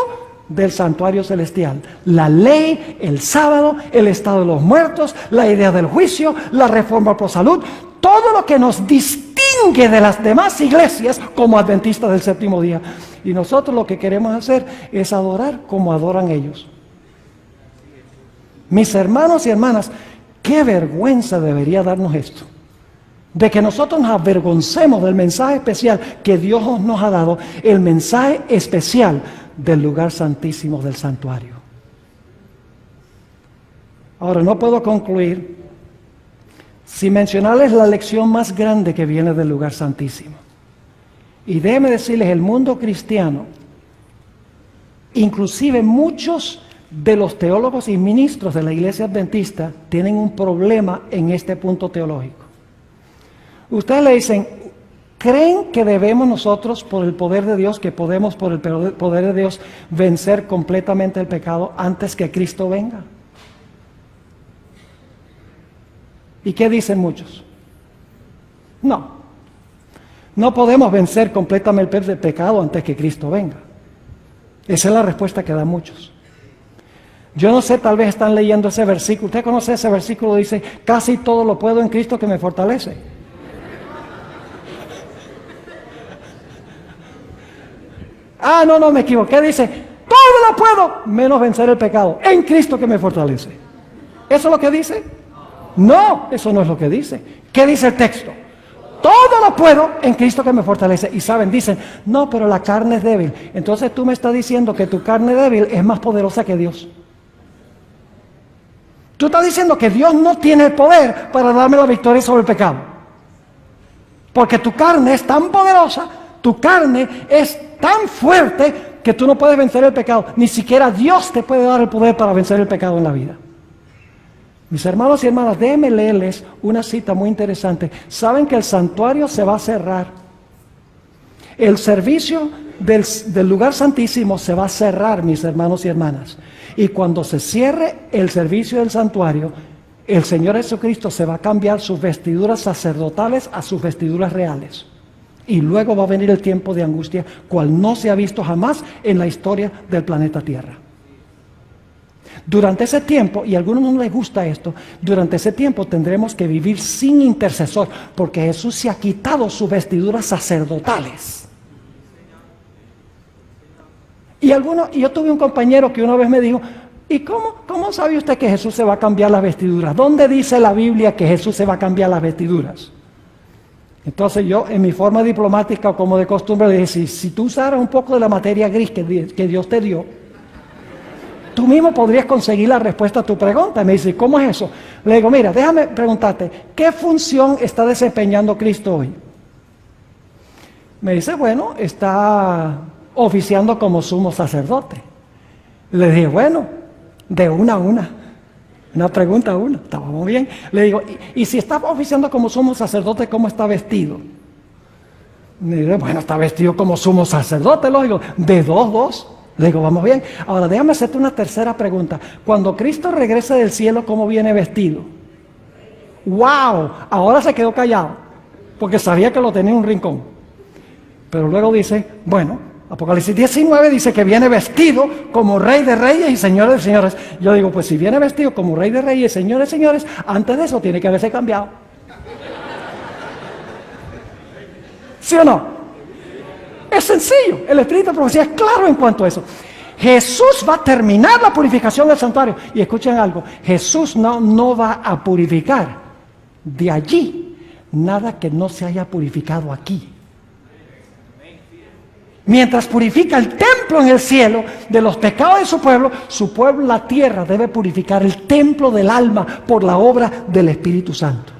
B: del santuario celestial. La ley, el sábado, el estado de los muertos, la idea del juicio, la reforma pro salud, todo lo que nos distingue de las demás iglesias como adventistas del séptimo día. Y nosotros lo que queremos hacer es adorar como adoran ellos. Mis hermanos y hermanas, qué vergüenza debería darnos esto, de que nosotros nos avergoncemos del mensaje especial que Dios nos ha dado, el mensaje especial del lugar santísimo del santuario. Ahora, no puedo concluir sin mencionarles la lección más grande que viene del lugar santísimo. Y déjenme decirles, el mundo cristiano, inclusive muchos de los teólogos y ministros de la iglesia adventista, tienen un problema en este punto teológico. Ustedes le dicen, ¿creen que debemos nosotros, por el poder de Dios, que podemos por el poder de Dios vencer completamente el pecado antes que Cristo venga? ¿Y qué dicen muchos? No podemos vencer completamente el pecado antes que Cristo venga. Esa es la respuesta que dan muchos. Yo no sé, tal vez están leyendo ese versículo. ¿Usted conoce ese versículo? Dice, casi todo lo puedo en Cristo que me fortalece. No, me equivoqué. Dice, todo lo puedo menos vencer el pecado en Cristo que me fortalece. ¿Eso es lo que dice? No, eso no es lo que dice. ¿Qué dice el texto? Todo lo puedo en Cristo que me fortalece. Y saben, dicen, no, pero la carne es débil. Entonces tú me estás diciendo que tu carne débil es más poderosa que Dios. Tú estás diciendo que Dios no tiene el poder para darme la victoria sobre el pecado. Porque tu carne es tan poderosa, tu carne es tan fuerte que tú no puedes vencer el pecado. Ni siquiera Dios te puede dar el poder para vencer el pecado en la vida. Mis hermanos y hermanas, déjenme leerles una cita muy interesante. Saben que el santuario se va a cerrar. El servicio del lugar santísimo se va a cerrar, mis hermanos y hermanas. Y cuando se cierre el servicio del santuario, el Señor Jesucristo se va a cambiar sus vestiduras sacerdotales a sus vestiduras reales. Y luego va a venir el tiempo de angustia, cual no se ha visto jamás en la historia del planeta Tierra. Durante ese tiempo, y a algunos no les gusta esto, durante ese tiempo tendremos que vivir sin intercesor, porque Jesús se ha quitado sus vestiduras sacerdotales. Y yo tuve un compañero que una vez me dijo, ¿y cómo sabe usted que Jesús se va a cambiar las vestiduras? ¿Dónde dice la Biblia que Jesús se va a cambiar las vestiduras? Entonces yo, en mi forma diplomática o como de costumbre, le dije, si tú usaras un poco de la materia gris que Dios te dio, tú mismo podrías conseguir la respuesta a tu pregunta. Y me dice, ¿cómo es eso? Le digo, mira, déjame preguntarte, ¿qué función está desempeñando Cristo hoy? Me dice, bueno, está oficiando como sumo sacerdote. Le dije, bueno, de una a una pregunta a una, estábamos bien. Le digo, ¿y si está oficiando como sumo sacerdote, cómo está vestido? Me dice, bueno, está vestido como sumo sacerdote, lógico, de dos. Le digo, vamos bien. Ahora déjame hacerte una tercera pregunta. Cuando Cristo regrese del cielo, ¿cómo viene vestido? ¡Wow! Ahora se quedó callado, porque sabía que lo tenía en un rincón. Pero luego dice, bueno, Apocalipsis 19 dice que viene vestido como Rey de Reyes y Señor de Señores. Yo digo, pues si viene vestido como Rey de Reyes y Señor de Señores, antes de eso tiene que haberse cambiado. ¿Sí o no? Es sencillo, el espíritu de profecía es claro en cuanto a eso. Jesús va a terminar la purificación del santuario. Y escuchen algo, Jesús no va a purificar de allí nada que no se haya purificado aquí. Mientras purifica el templo en el cielo de los pecados de su pueblo, la tierra debe purificar el templo del alma por la obra del Espíritu Santo.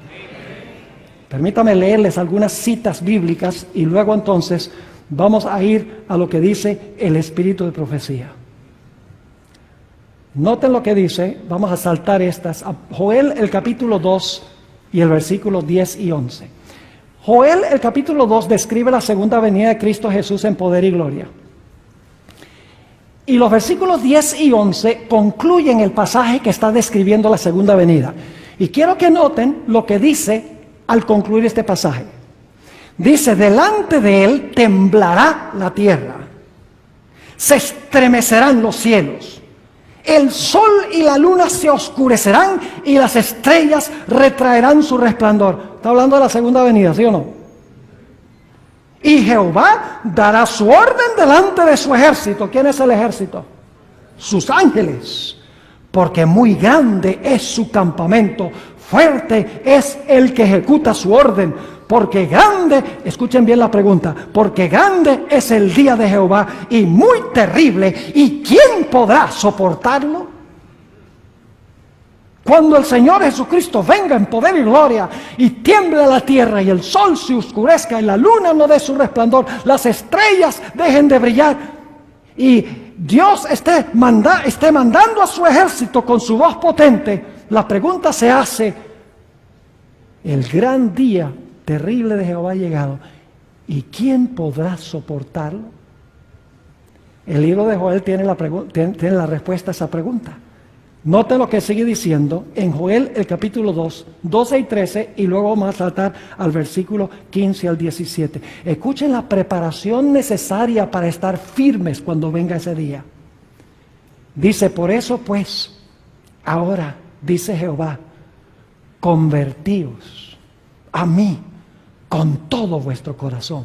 B: Permítame leerles algunas citas bíblicas y luego entonces vamos a ir a lo que dice el espíritu de profecía. Noten lo que dice, vamos a saltar estas. Joel el capítulo 2 y el versículo 10 y 11. Joel el capítulo 2 describe la segunda venida de Cristo Jesús en poder y gloria. Y los versículos 10 y 11 concluyen el pasaje que está describiendo la segunda venida. Y quiero que noten lo que dice al concluir este pasaje. Dice, delante de él temblará la tierra, se estremecerán los cielos, el sol y la luna se oscurecerán y las estrellas retraerán su resplandor. Está hablando de la segunda venida, ¿sí o no? Y Jehová dará su orden delante de su ejército. ¿Quién es el ejército? Sus ángeles. Porque muy grande es su campamento, fuerte es el que ejecuta su orden. Porque grande, escuchen bien la pregunta, porque grande es el día de Jehová y muy terrible, ¿y quién podrá soportarlo? Cuando el Señor Jesucristo venga en poder y gloria y tiemble la tierra y el sol se oscurezca y la luna no dé su resplandor, las estrellas dejen de brillar y Dios esté mandando a su ejército con su voz potente, la pregunta se hace: el gran día terrible de Jehová ha llegado, ¿y quién podrá soportarlo? El libro de Joel tiene la respuesta a esa pregunta. Note lo que sigue diciendo en Joel el capítulo 2, 12 y 13, y luego vamos a saltar al versículo 15 al 17. Escuchen la preparación necesaria para estar firmes cuando venga ese día. Dice: por eso pues, ahora, dice Jehová, convertíos a mí con todo vuestro corazón,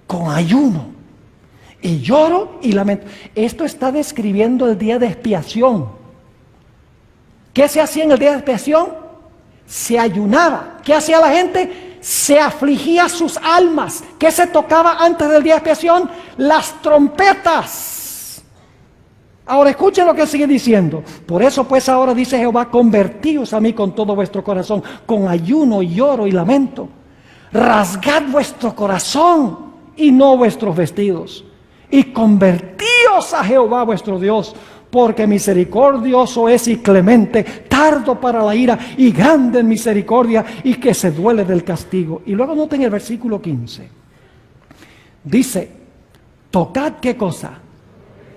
B: con ayuno y lloro y lamento. Esto está describiendo el día de expiación. ¿Qué se hacía en el día de expiación? Se ayunaba. ¿Qué hacía la gente? Se afligía sus almas. ¿Qué se tocaba antes del día de expiación? Las trompetas. Ahora escuchen lo que sigue diciendo. Por eso pues ahora dice Jehová: convertíos a mí con todo vuestro corazón, con ayuno, lloro y lamento. Rasgad vuestro corazón y no vuestros vestidos, y convertíos a Jehová vuestro Dios, porque misericordioso es y clemente, tardo para la ira y grande en misericordia, y que se duele del castigo. Y luego noten el versículo 15. Dice: tocad, ¿qué cosa?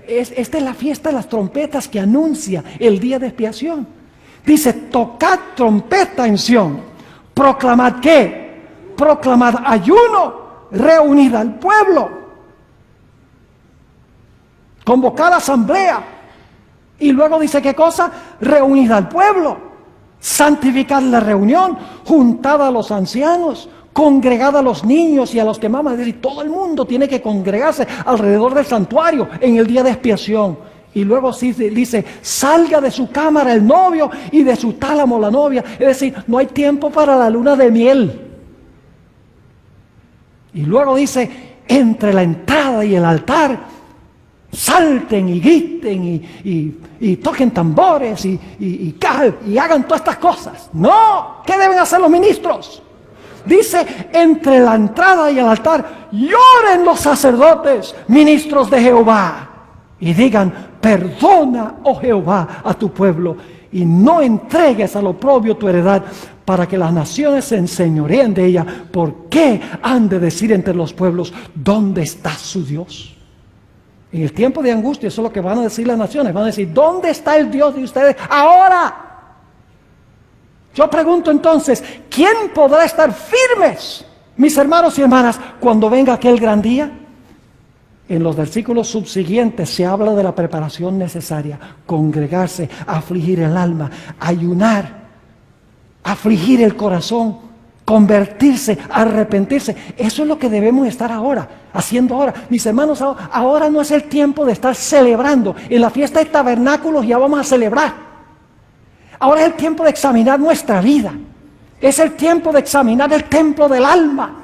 B: Esta es la fiesta de las trompetas que anuncia el día de expiación. Dice: tocad trompeta en Sión. Proclamad, ¿qué? Proclamad ayuno, reunid al pueblo, convocad asamblea. Y luego dice: ¿qué cosa? Reunid al pueblo, santificad la reunión, juntad a los ancianos, congregad a los niños y a los que maman. Es decir, todo el mundo tiene que congregarse alrededor del santuario en el día de expiación. Y luego sí dice: salga de su cámara el novio y de su tálamo la novia. Es decir, no hay tiempo para la luna de miel. Y luego dice: entre la entrada y el altar salten y griten y toquen tambores y hagan todas estas cosas. No, ¿qué deben hacer los ministros? Dice: entre la entrada y el altar lloren los sacerdotes, ministros de Jehová, y digan: perdona, oh Jehová, a tu pueblo, y no entregues al oprobio tu heredad, para que las naciones se enseñoreen de ella. ¿Por qué han de decir entre los pueblos: ¿dónde está su Dios? En el tiempo de angustia, eso es lo que van a decir las naciones. Van a decir: ¿dónde está el Dios de ustedes ahora? Yo pregunto entonces: ¿quién podrá estar firmes, mis hermanos y hermanas, cuando venga aquel gran día? En los versículos subsiguientes se habla de la preparación necesaria: congregarse, afligir el alma, ayunar, afligir el corazón, convertirse, arrepentirse. Eso es lo que debemos estar haciendo ahora. Mis hermanos, ahora no es el tiempo de estar celebrando. En la fiesta de tabernáculos ya vamos a celebrar. Ahora es el tiempo de examinar nuestra vida. Es el tiempo de examinar el templo del alma.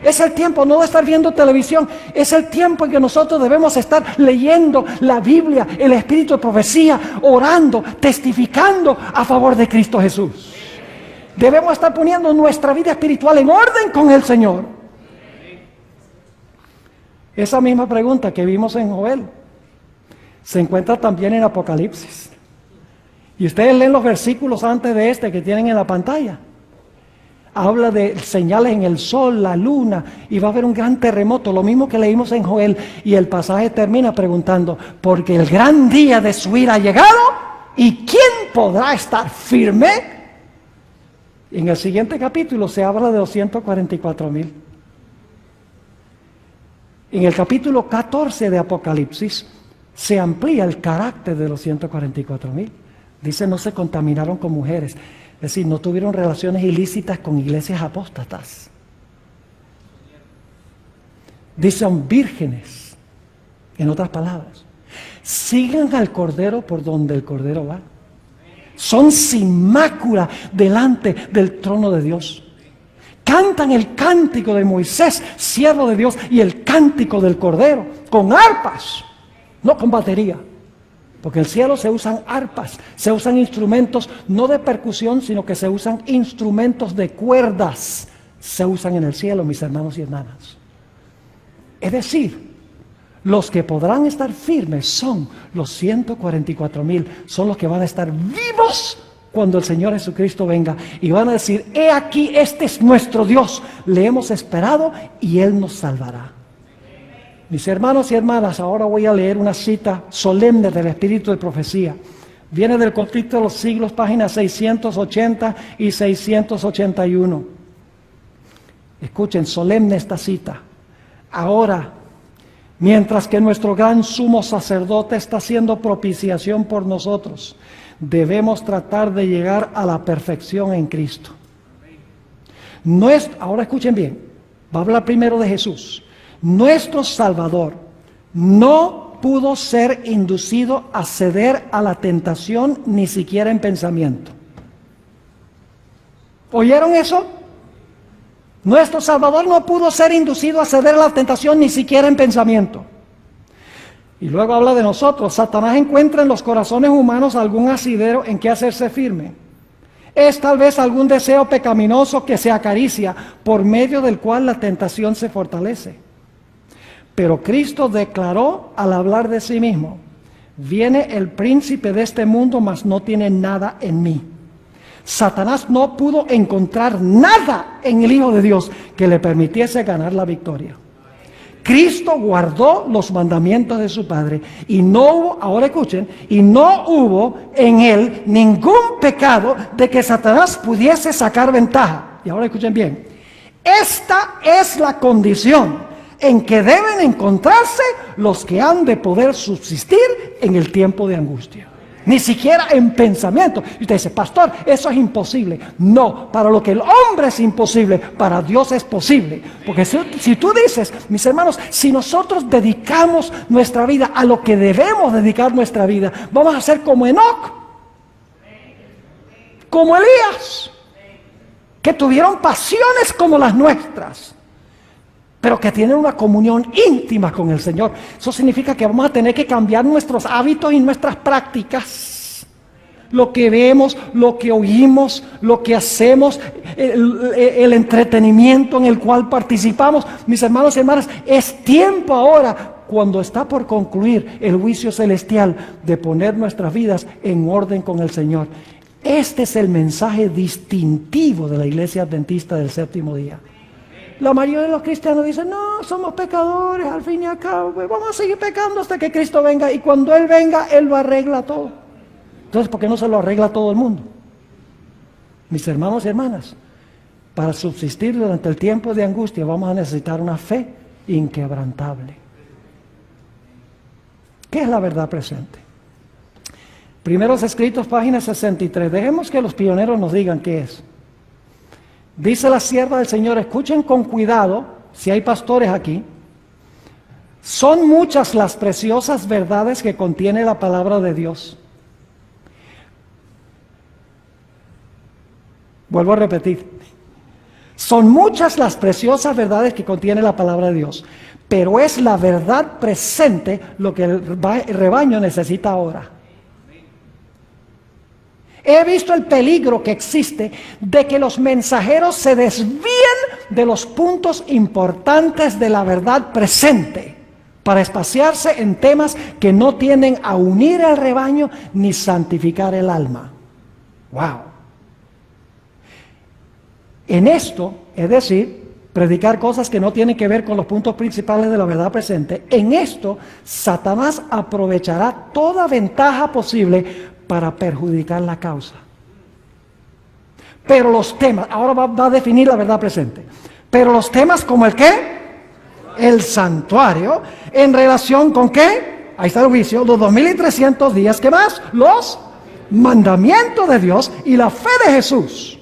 B: Es el tiempo no de estar viendo televisión. Es el tiempo en que nosotros debemos estar leyendo la Biblia, el espíritu de profecía, orando, testificando a favor de Cristo Jesús. Debemos estar poniendo nuestra vida espiritual en orden con el Señor. Esa misma pregunta que vimos en Joel se encuentra también en Apocalipsis. Y ustedes leen los versículos antes de este que tienen en la pantalla. Habla de señales en el sol, la luna, y va a haber un gran terremoto, lo mismo que leímos en Joel. Y el pasaje termina preguntando: porque el gran día de su ira ha llegado, ¿y quién podrá estar firme? En el siguiente capítulo se habla de los 144,000. En el capítulo 14 de Apocalipsis se amplía el carácter de los 144,000. Dice: no se contaminaron con mujeres. Es decir, no tuvieron relaciones ilícitas con iglesias apóstatas. Dice: son vírgenes. En otras palabras, sigan al Cordero por donde el Cordero va. Son sin mácula delante del trono de Dios. Cantan el cántico de Moisés, siervo de Dios, y el cántico del Cordero, con arpas, no con batería. Porque en el cielo se usan arpas, se usan instrumentos no de percusión, sino que se usan instrumentos de cuerdas. Se usan en el cielo, mis hermanos y hermanas. Es decir, los que podrán estar firmes son los 144,000, son los que van a estar vivos cuando el Señor Jesucristo venga y van a decir: he aquí, este es nuestro Dios, le hemos esperado y Él nos salvará. Mis hermanos y hermanas, ahora voy a leer una cita solemne del Espíritu de Profecía. Viene del Conflicto de los Siglos, páginas 680 y 681. Escuchen, solemne esta cita. Ahora, mientras que nuestro gran sumo sacerdote está haciendo propiciación por nosotros, debemos tratar de llegar a la perfección en Cristo. Ahora escuchen bien, va a hablar primero de Jesús. Nuestro Salvador no pudo ser inducido a ceder a la tentación ni siquiera en pensamiento. ¿Oyeron eso? Nuestro Salvador no pudo ser inducido a ceder a la tentación ni siquiera en pensamiento. Y luego habla de nosotros. Satanás encuentra en los corazones humanos algún asidero en que hacerse firme. Es tal vez algún deseo pecaminoso que se acaricia, por medio del cual la tentación se fortalece. Pero Cristo declaró al hablar de sí mismo: viene el príncipe de este mundo, mas no tiene nada en mí. Satanás no pudo encontrar nada en el Hijo de Dios que le permitiese ganar la victoria. Cristo guardó los mandamientos de su Padre y no hubo, ahora escuchen, y no hubo en él ningún pecado de que Satanás pudiese sacar ventaja. Y ahora escuchen bien, esta es la condición en que deben encontrarse los que han de poder subsistir en el tiempo de angustia. Ni siquiera en pensamiento. Y usted dice: pastor, eso es imposible. No, para lo que el hombre es imposible, para Dios es posible. Porque si tú dices, mis hermanos, si nosotros dedicamos nuestra vida a lo que debemos dedicar nuestra vida, vamos a ser como Enoc, como Elías, que tuvieron pasiones como las nuestras, pero que tienen una comunión íntima con el Señor. Eso significa que vamos a tener que cambiar nuestros hábitos y nuestras prácticas. Lo que vemos, lo que oímos, lo que hacemos, el entretenimiento en el cual participamos. Mis hermanos y hermanas, es tiempo ahora, cuando está por concluir el juicio celestial, de poner nuestras vidas en orden con el Señor. Este es el mensaje distintivo de la Iglesia Adventista del Séptimo Día. La mayoría de los cristianos dicen: no, somos pecadores, al fin y al cabo, pues vamos a seguir pecando hasta que Cristo venga, y cuando Él venga, Él lo arregla todo. Entonces, ¿por qué no se lo arregla todo el mundo? Mis hermanos y hermanas, para subsistir durante el tiempo de angustia vamos a necesitar una fe inquebrantable. ¿Qué es la verdad presente? Primeros Escritos, página 63. Dejemos que los pioneros nos digan qué es. Dice la sierva del Señor: escuchen con cuidado, si hay pastores aquí. Son muchas las preciosas verdades que contiene la palabra de Dios. Vuelvo a repetir. Son muchas las preciosas verdades que contiene la palabra de Dios, pero es la verdad presente lo que el rebaño necesita ahora. He visto el peligro que existe de que los mensajeros se desvíen de los puntos importantes de la verdad presente para espaciarse en temas que no tienden a unir al rebaño ni santificar el alma. ¡Wow! En esto, es decir, predicar cosas que no tienen que ver con los puntos principales de la verdad presente, en esto Satanás aprovechará toda ventaja posible para perjudicar la causa. Pero los temas, ahora va a definir la verdad presente, pero los temas como el ¿qué? El santuario, en relación con ¿qué? Ahí está el juicio, los 2300 días, ¿qué más? Los mandamientos de Dios y la fe de Jesús,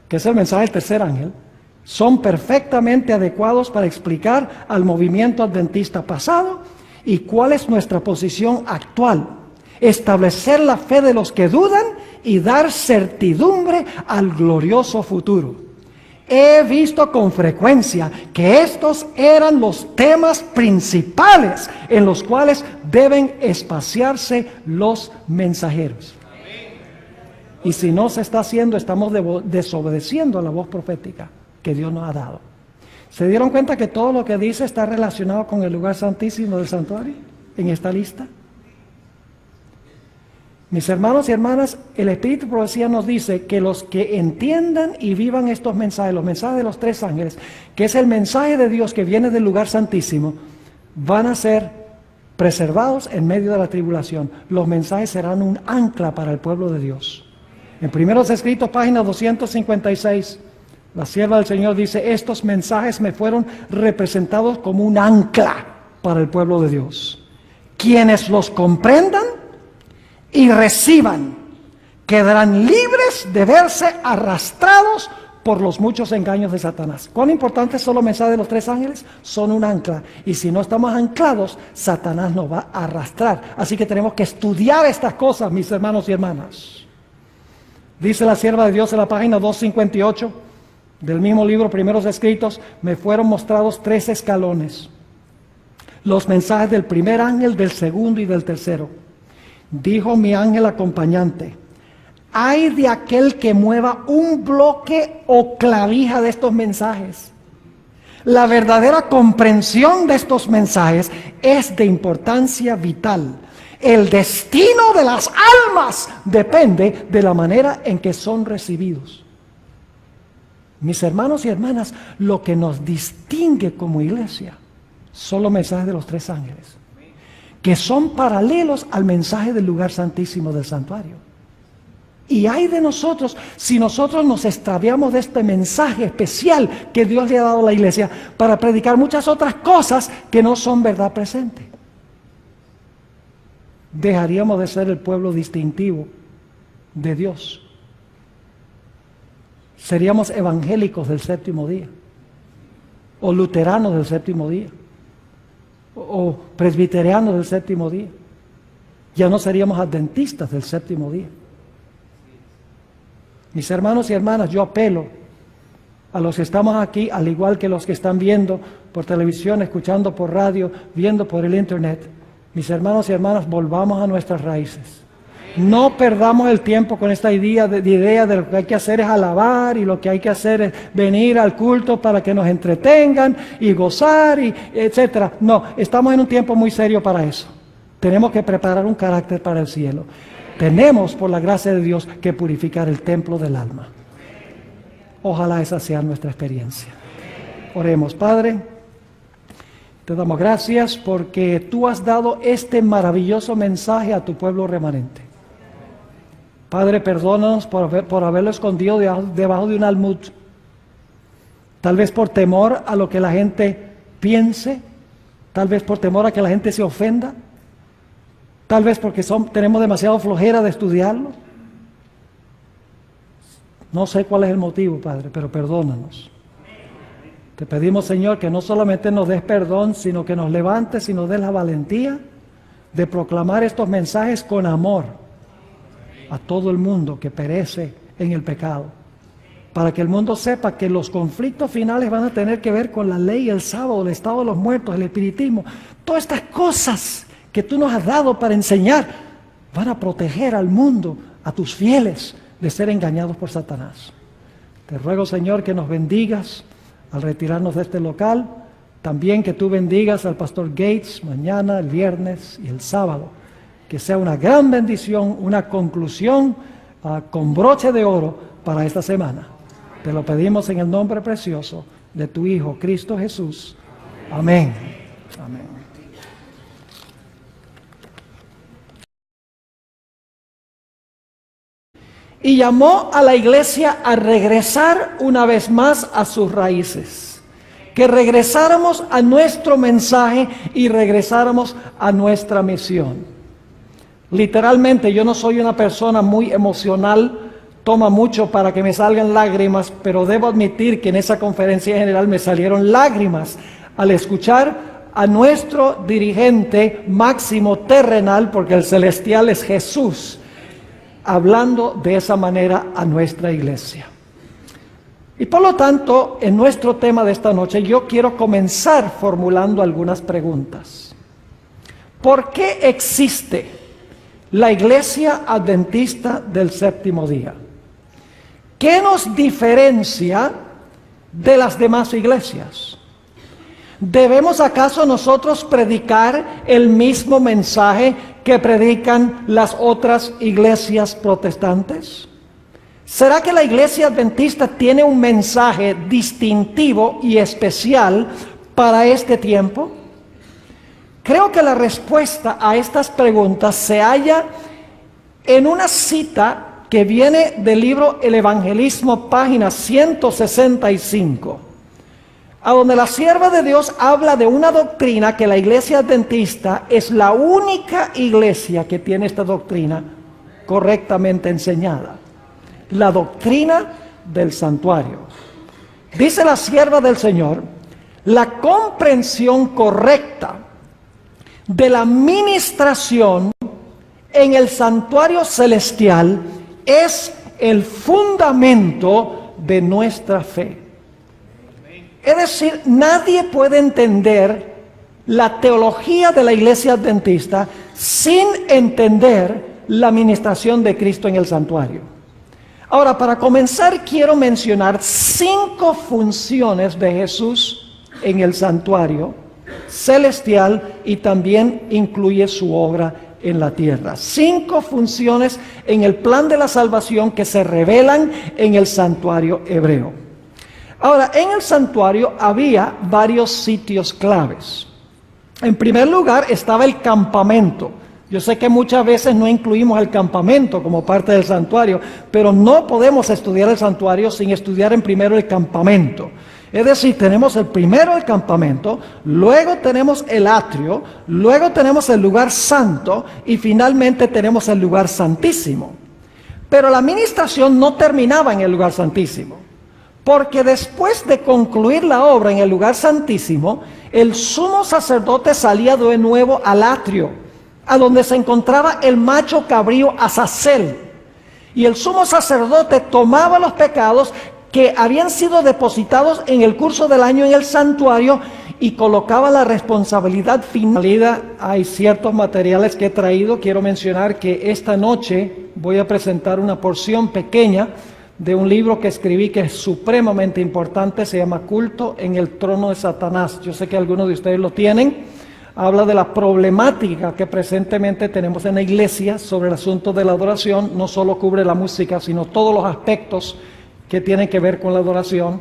B: que es el mensaje del tercer ángel, son perfectamente adecuados para explicar al movimiento adventista pasado y cuál es nuestra posición actual. Establecer la fe de los que dudan y dar certidumbre al glorioso futuro. He visto con frecuencia que estos eran los temas principales en los cuales deben espaciarse los mensajeros. Y si no se está haciendo, estamos desobedeciendo a la voz profética que Dios nos ha dado. ¿Se dieron cuenta que todo lo que dice está relacionado con el lugar santísimo del santuario en esta lista? Mis hermanos y hermanas, el Espíritu de Profecía nos dice que los que entiendan y vivan estos mensajes, los mensajes de los tres ángeles, que es el mensaje de Dios que viene del lugar santísimo, van a ser preservados en medio de la tribulación. Los mensajes serán un ancla para el pueblo de Dios. En Primeros Escritos, página 256, la sierva del Señor dice: estos mensajes me fueron representados como un ancla para el pueblo de Dios. Quienes los comprendan y reciban, quedarán libres de verse arrastrados por los muchos engaños de Satanás. ¿Cuán importantes son los mensajes de los tres ángeles? Son un ancla. Y si no estamos anclados, Satanás nos va a arrastrar. Así que tenemos que estudiar estas cosas, mis hermanos y hermanas. Dice la sierva de Dios en la página 258 del mismo libro, Primeros Escritos: me fueron mostrados 3 escalones. Los mensajes del primer ángel, del segundo y del tercero. Dijo mi ángel acompañante: ay de aquel que mueva un bloque o clavija de estos mensajes. La verdadera comprensión de estos mensajes es de importancia vital. El destino de las almas depende de la manera en que son recibidos. Mis hermanos y hermanas, lo que nos distingue como iglesia son los mensajes de los tres ángeles, que son paralelos al mensaje del lugar santísimo del santuario. Y hay de nosotros si nosotros nos extraviamos de este mensaje especial que Dios le ha dado a la iglesia para predicar muchas otras cosas que no son verdad presente. Dejaríamos de ser el pueblo distintivo de Dios. Seríamos evangélicos del séptimo día, o luteranos del séptimo día, o presbiterianos del séptimo día. Ya no seríamos adventistas del séptimo día. Mis hermanos y hermanas, yo apelo a los que estamos aquí, al igual que los que están viendo por televisión, escuchando por radio, viendo por el internet. Mis hermanos y hermanas, volvamos a nuestras raíces. No perdamos el tiempo con esta idea de lo que hay que hacer es alabar, y lo que hay que hacer es venir al culto para que nos entretengan y gozar, y etcétera. No, estamos en un tiempo muy serio para eso. Tenemos que preparar un carácter para el cielo. Tenemos, por la gracia de Dios, que purificar el templo del alma. Ojalá esa sea nuestra experiencia. Oremos. Padre, te damos gracias porque tú has dado este maravilloso mensaje a tu pueblo remanente. Padre, perdónanos por haberlo escondido debajo de un almud. Tal vez por temor a lo que la gente piense, tal vez por temor a que la gente se ofenda, tal vez porque tenemos demasiado flojera de estudiarlo. No sé cuál es el motivo, Padre, pero perdónanos. Te pedimos, Señor, que no solamente nos des perdón, sino que nos levantes y nos des la valentía de proclamar estos mensajes con amor a todo el mundo que perece en el pecado, para que el mundo sepa que los conflictos finales van a tener que ver con la ley, el sábado, el estado de los muertos, el espiritismo. Todas estas cosas que tú nos has dado para enseñar van a proteger al mundo, a tus fieles, de ser engañados por Satanás. Te ruego, Señor, que nos bendigas al retirarnos de este local. También que tú bendigas al pastor Gates mañana, el viernes y el sábado. Que sea una gran bendición, una conclusión con broche de oro para esta semana. Te lo pedimos en el nombre precioso de tu Hijo, Cristo Jesús. Amén. Amén. Y llamó a la iglesia a regresar una vez más a sus raíces. Que regresáramos a nuestro mensaje y regresáramos a nuestra misión. Literalmente, yo no soy una persona muy emocional, toma mucho para que me salgan lágrimas, pero debo admitir que en esa conferencia general me salieron lágrimas al escuchar a nuestro dirigente máximo terrenal, porque el celestial es Jesús, hablando de esa manera a nuestra iglesia. Y por lo tanto, en nuestro tema de esta noche, yo quiero comenzar formulando algunas preguntas. ¿Por qué existe la Iglesia Adventista del Séptimo Día? ¿Qué nos diferencia de las demás iglesias? ¿Debemos acaso nosotros predicar el mismo mensaje que predican las otras iglesias protestantes? ¿Será que la Iglesia Adventista tiene un mensaje distintivo y especial para este tiempo? Creo que la respuesta a estas preguntas se halla en una cita que viene del libro El Evangelismo, página 165, a donde la sierva de Dios habla de una doctrina que la Iglesia Adventista es la única iglesia que tiene esta doctrina correctamente enseñada. La doctrina del santuario. Dice la sierva del Señor, la comprensión correcta de la ministración en el santuario celestial es el fundamento de nuestra fe. Es decir, nadie puede entender la teología de la Iglesia Adventista sin entender la ministración de Cristo en el santuario. Ahora, para comenzar, quiero mencionar 5 funciones de Jesús en el santuario celestial y también incluye su obra en la tierra. 5 funciones en el plan de la salvación que se revelan en el santuario hebreo. Ahora, en el santuario había varios sitios claves. En primer lugar estaba el campamento. Yo sé que muchas veces no incluimos el campamento como parte del santuario, pero no podemos estudiar el santuario sin estudiar en primero el campamento. Es decir, tenemos el campamento, luego tenemos el atrio, luego tenemos el lugar santo y finalmente tenemos el lugar santísimo. Pero la ministración no terminaba en el lugar santísimo, porque después de concluir la obra en el lugar santísimo, el sumo sacerdote salía de nuevo al atrio, a donde se encontraba el macho cabrío Azazel. Y el sumo sacerdote tomaba los pecados que habían sido depositados en el curso del año en el santuario y colocaba la responsabilidad final. Hay ciertos materiales que he traído. Quiero mencionar que esta noche voy a presentar una porción pequeña de un libro que escribí que es supremamente importante. Se llama Culto en el Trono de Satanás. Yo sé que algunos de ustedes lo tienen. Habla de la problemática que presentemente tenemos en la iglesia sobre el asunto de la adoración. No solo cubre la música, sino todos los aspectos que tienen que ver con la adoración.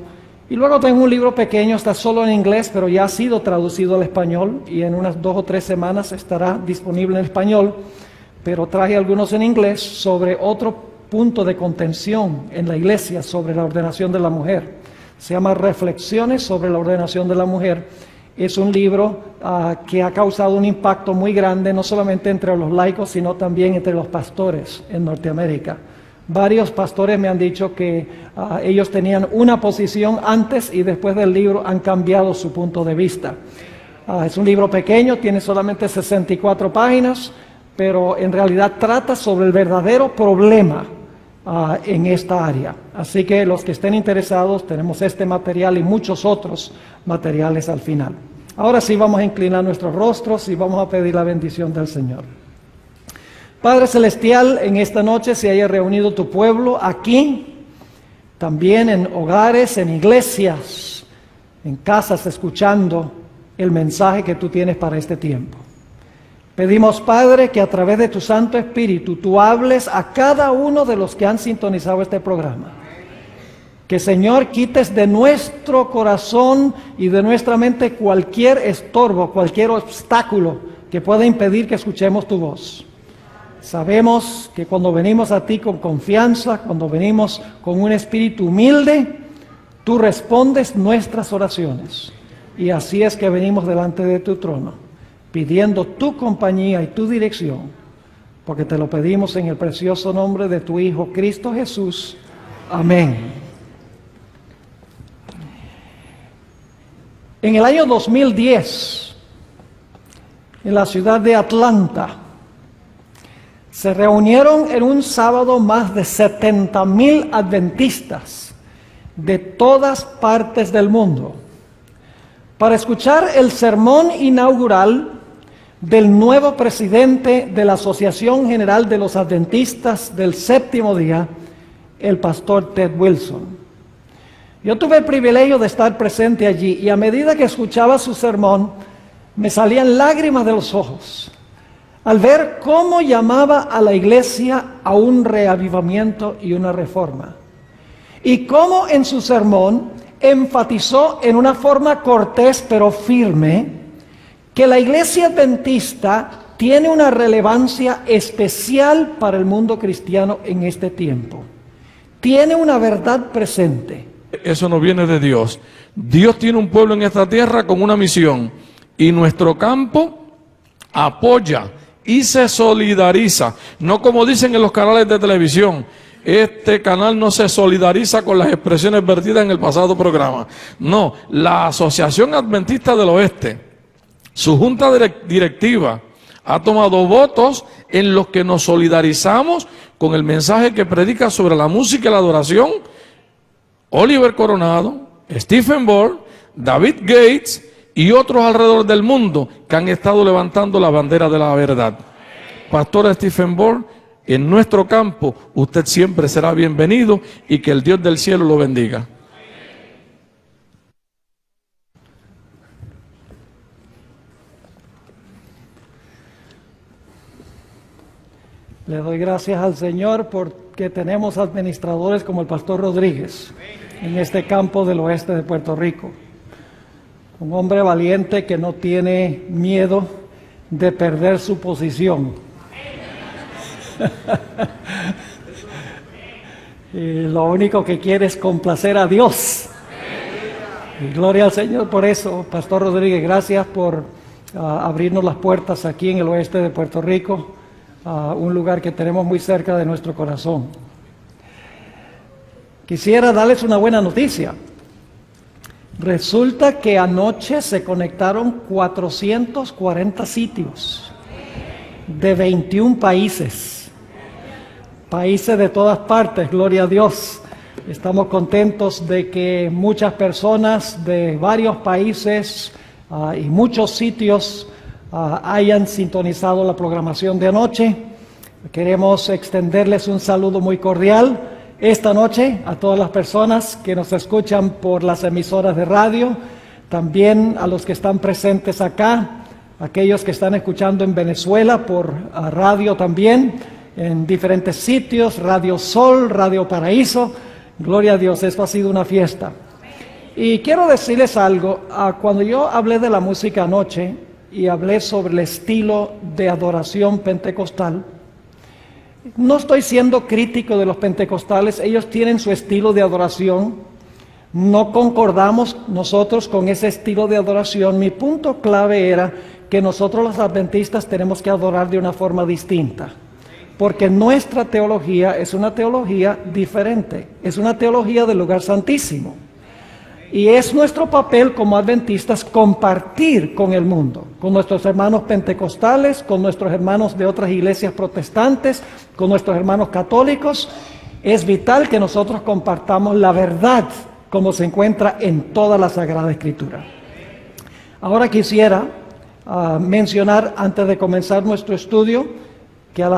B: Y luego tengo un libro pequeño, está solo en inglés, pero ya ha sido traducido al español y en unas 2 o 3 semanas estará disponible en español. Pero traje algunos en inglés sobre otro punto de contención en la iglesia sobre la ordenación de la mujer. Se llama Reflexiones sobre la ordenación de la mujer. Es un libro que ha causado un impacto muy grande, no solamente entre los laicos, sino también entre los pastores en Norteamérica. Varios pastores me han dicho que ellos tenían una posición antes y después del libro han cambiado su punto de vista. Es un libro pequeño, tiene solamente 64 páginas, pero en realidad trata sobre el verdadero problema en esta área. Así que los que estén interesados, tenemos este material y muchos otros materiales al final. Ahora sí vamos a inclinar nuestros rostros y vamos a pedir la bendición del Señor. Padre Celestial, en esta noche se haya reunido tu pueblo aquí, también en hogares, en iglesias, en casas, escuchando el mensaje que tú tienes para este tiempo. Pedimos, Padre, que a través de tu Santo Espíritu tú hables a cada uno de los que han sintonizado este programa. Que, Señor, quites de nuestro corazón y de nuestra mente cualquier estorbo, cualquier obstáculo que pueda impedir que escuchemos tu voz. Sabemos que cuando venimos a ti con confianza, cuando venimos con un espíritu humilde, tú respondes nuestras oraciones. Y así es que venimos delante de tu trono, pidiendo tu compañía y tu dirección, porque te lo pedimos en el precioso nombre de tu Hijo Cristo Jesús. Amén. En el año 2010, en la ciudad de Atlanta, se reunieron en un sábado más de 70,000 adventistas de todas partes del mundo para escuchar el sermón inaugural del nuevo presidente de la Asociación General de los Adventistas del Séptimo Día, el pastor Ted Wilson. Yo tuve el privilegio de estar presente allí y a medida que escuchaba su sermón me salían lágrimas de los ojos al ver cómo llamaba a la iglesia a un reavivamiento y una reforma, y cómo en su sermón enfatizó en una forma cortés pero firme que la iglesia adventista tiene una relevancia especial para el mundo cristiano en este tiempo. Tiene una verdad presente.
A: Eso no viene de Dios. Dios tiene un pueblo en esta tierra con una misión y nuestro campo apoya y se solidariza. No como dicen en los canales de televisión. Este canal no se solidariza con las expresiones vertidas en el pasado programa. No, la Asociación Adventista del Oeste, su junta directiva, ha tomado votos en los que nos solidarizamos con el mensaje que predica sobre la música y la adoración Oliver Coronado, Stephen Bohr, David Gates y otros alrededor del mundo que han estado levantando la bandera de la verdad. Pastor Stephen Bohr, en nuestro campo usted siempre será bienvenido y que el Dios del cielo lo bendiga.
B: Le doy gracias al Señor porque tenemos administradores como el pastor Rodríguez en este campo del oeste de Puerto Rico. Un hombre valiente que no tiene miedo de perder su posición. Y lo único que quiere es complacer a Dios. Y gloria al Señor por eso. Pastor Rodríguez, gracias por abrirnos las puertas aquí en el oeste de Puerto Rico. Un lugar que tenemos muy cerca de nuestro corazón. Quisiera darles una buena noticia. Resulta que anoche se conectaron 440 sitios de 21 países. Países de todas partes, gloria a Dios. Estamos contentos de que muchas personas de varios países y muchos sitios hayan sintonizado la programación de anoche. Queremos extenderles un saludo muy cordial esta noche a todas las personas que nos escuchan por las emisoras de radio, también a los que están presentes acá, aquellos que están escuchando en Venezuela por radio también, en diferentes sitios, Radio Sol, Radio Paraíso. Gloria a Dios, esto ha sido una fiesta. Y quiero decirles algo, cuando yo hablé de la música anoche, y hablé sobre el estilo de adoración pentecostal, no estoy siendo crítico de los pentecostales, ellos tienen su estilo de adoración, no concordamos nosotros con ese estilo de adoración. Mi punto clave era que nosotros los adventistas tenemos que adorar de una forma distinta, porque nuestra teología es una teología diferente, es una teología del lugar santísimo. Y es nuestro papel como adventistas compartir con el mundo, con nuestros hermanos pentecostales, con nuestros hermanos de otras iglesias protestantes, con nuestros hermanos católicos. Es vital que nosotros compartamos la verdad como se encuentra en toda la Sagrada Escritura. Ahora quisiera mencionar, antes de comenzar nuestro estudio, que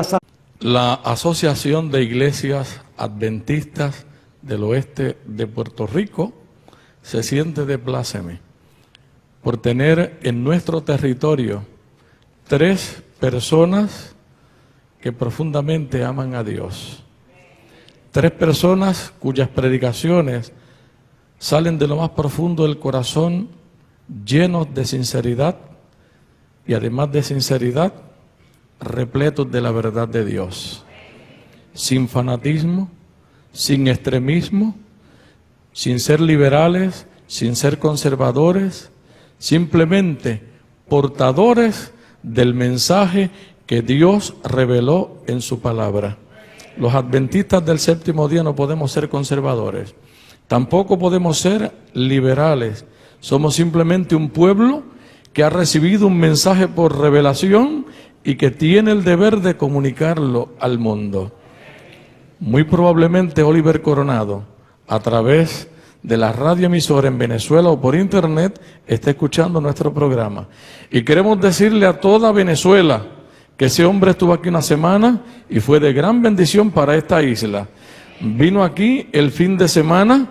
A: la Asociación de Iglesias Adventistas del Oeste de Puerto Rico se siente de pláceme por tener en nuestro territorio 3 personas que profundamente aman a Dios. 3 personas cuyas predicaciones salen de lo más profundo del corazón, llenos de sinceridad y además de sinceridad, repletos de la verdad de Dios. Sin fanatismo, sin extremismo, sin ser liberales, sin ser conservadores, simplemente portadores del mensaje que Dios reveló en su palabra. Los adventistas del séptimo día no podemos ser conservadores, tampoco podemos ser liberales. Somos simplemente un pueblo que ha recibido un mensaje por revelación y que tiene el deber de comunicarlo al mundo. Muy probablemente Oliver Coronado, a través de la radioemisora en Venezuela o por internet esté escuchando nuestro programa. Y queremos decirle a toda Venezuela que ese hombre estuvo aquí una semana y fue de gran bendición para esta isla. Vino aquí el fin de semana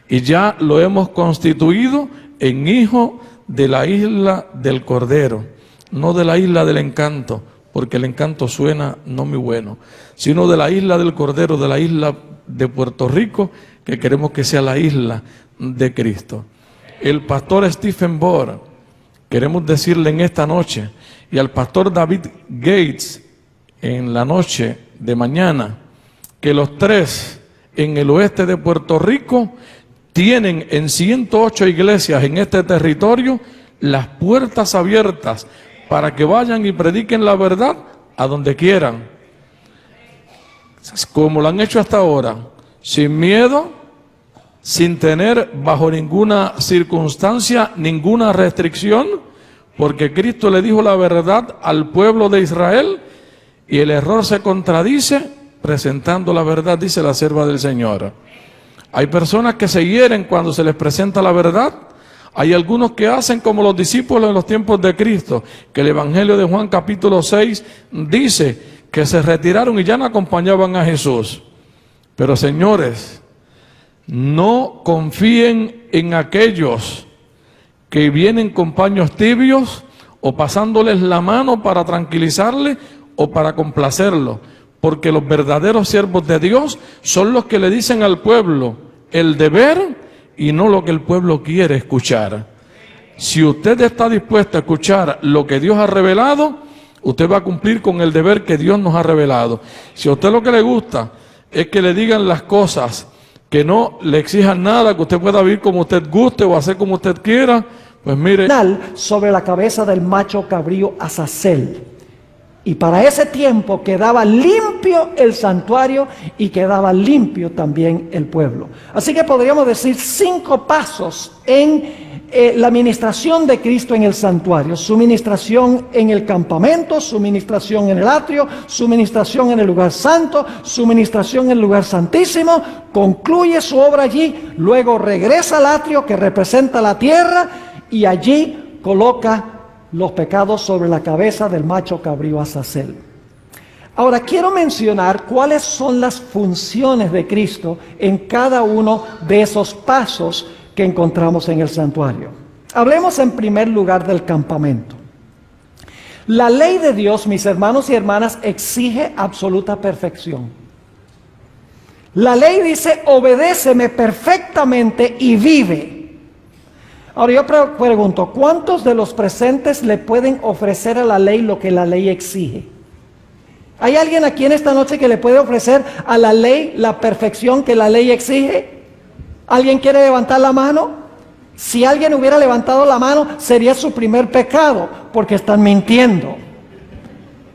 A: y ya lo hemos constituido en hijo de la isla del Cordero, no de la isla del encanto, porque el encanto suena no muy bueno, sino de la isla del Cordero, de la isla de Puerto Rico, que queremos que sea la isla de Cristo. El pastor Stephen Bohr, queremos decirle en esta noche, y al pastor David Gates en la noche de mañana, que los tres en el oeste de Puerto Rico tienen en 108 iglesias en este territorio las puertas abiertas para que vayan y prediquen la verdad a donde quieran, como lo han hecho hasta ahora, sin miedo, sin tener bajo ninguna circunstancia, ninguna restricción, porque Cristo le dijo la verdad al pueblo de Israel y el error se contradice presentando la verdad, dice la sierva del Señor. Hay personas que se hieren cuando se les presenta la verdad. Hay algunos que hacen como los discípulos en los tiempos de Cristo, que el Evangelio de Juan capítulo 6 dice que se retiraron y ya no acompañaban a Jesús. Pero señores, no confíen en aquellos que vienen con paños tibios o pasándoles la mano para tranquilizarles o para complacerlo, porque los verdaderos siervos de Dios son los que le dicen al pueblo el deber y no lo que el pueblo quiere escuchar. Si usted está dispuesto a escuchar lo que Dios ha revelado, usted va a cumplir con el deber que Dios nos ha revelado. Si a usted lo que le gusta es que le digan las cosas, que no le exijan nada, que usted pueda vivir como usted guste o hacer como usted quiera, pues mire.
B: Sobre la cabeza del macho cabrío Azazel. Y para ese tiempo quedaba limpio el santuario y quedaba limpio también el pueblo. Así que podríamos decir 5 pasos en la ministración de Cristo en el santuario: su ministración en el campamento, su ministración en el atrio, su ministración en el lugar santo, su ministración en el lugar santísimo, concluye su obra allí, luego regresa al atrio que representa la tierra y allí coloca los pecados sobre la cabeza del macho cabrío Azazel. Ahora quiero mencionar cuáles son las funciones de Cristo en cada uno de esos pasos que encontramos en el santuario. Hablemos en primer lugar del campamento. La ley de Dios, mis hermanos y hermanas, exige absoluta perfección. La ley dice: obedéceme perfectamente y vive. Ahora yo pregunto, ¿cuántos de los presentes le pueden ofrecer a la ley lo que la ley exige? ¿Hay alguien aquí en esta noche que le puede ofrecer a la ley la perfección que la ley exige? ¿Alguien quiere levantar la mano? Si alguien hubiera levantado la mano, sería su primer pecado, porque están mintiendo.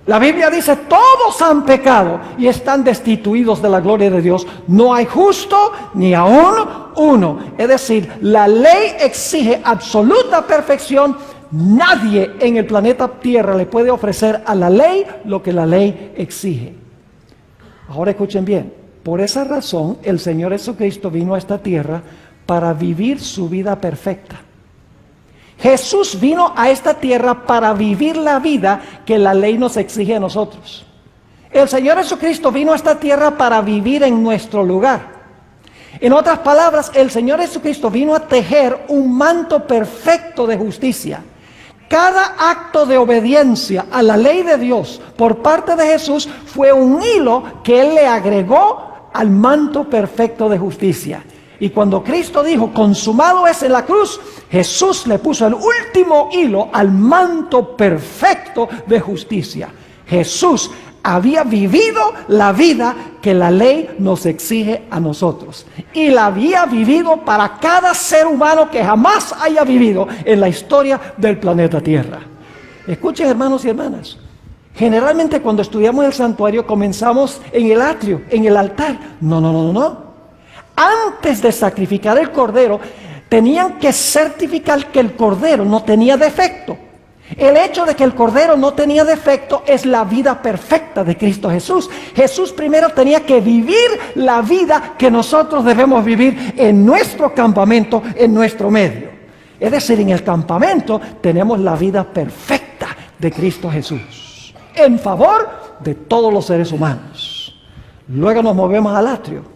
B: La Biblia dice: todos han pecado y están destituidos de la gloria de Dios. No hay justo ni aún uno. Es decir, la ley exige absoluta perfección. Nadie en el planeta Tierra le puede ofrecer a la ley lo que la ley exige. Ahora escuchen bien. Por esa razón, el Señor Jesucristo vino a esta tierra para vivir su vida perfecta. Jesús vino a esta tierra para vivir la vida que la ley nos exige a nosotros. El Señor Jesucristo vino a esta tierra para vivir en nuestro lugar. En otras palabras, el Señor Jesucristo vino a tejer un manto perfecto de justicia. Cada acto de obediencia a la ley de Dios por parte de Jesús fue un hilo que Él le agregó al manto perfecto de justicia. Y cuando Cristo dijo: consumado es en la cruz, Jesús le puso el último hilo al manto perfecto de justicia. Jesús había vivido la vida que la ley nos exige a nosotros. Y la había vivido para cada ser humano que jamás haya vivido en la historia del planeta Tierra. Escuchen, hermanos y hermanas. Generalmente cuando estudiamos el santuario comenzamos en el atrio, en el altar. No. Antes de sacrificar el cordero, tenían que certificar que el cordero no tenía defecto. El hecho de que el Cordero no tenía defecto es la vida perfecta de Cristo Jesús. Jesús primero tenía que vivir la vida que nosotros debemos vivir en nuestro campamento, en nuestro medio. Es decir, en el campamento tenemos la vida perfecta de Cristo Jesús, en favor de todos los seres humanos. Luego nos movemos al atrio.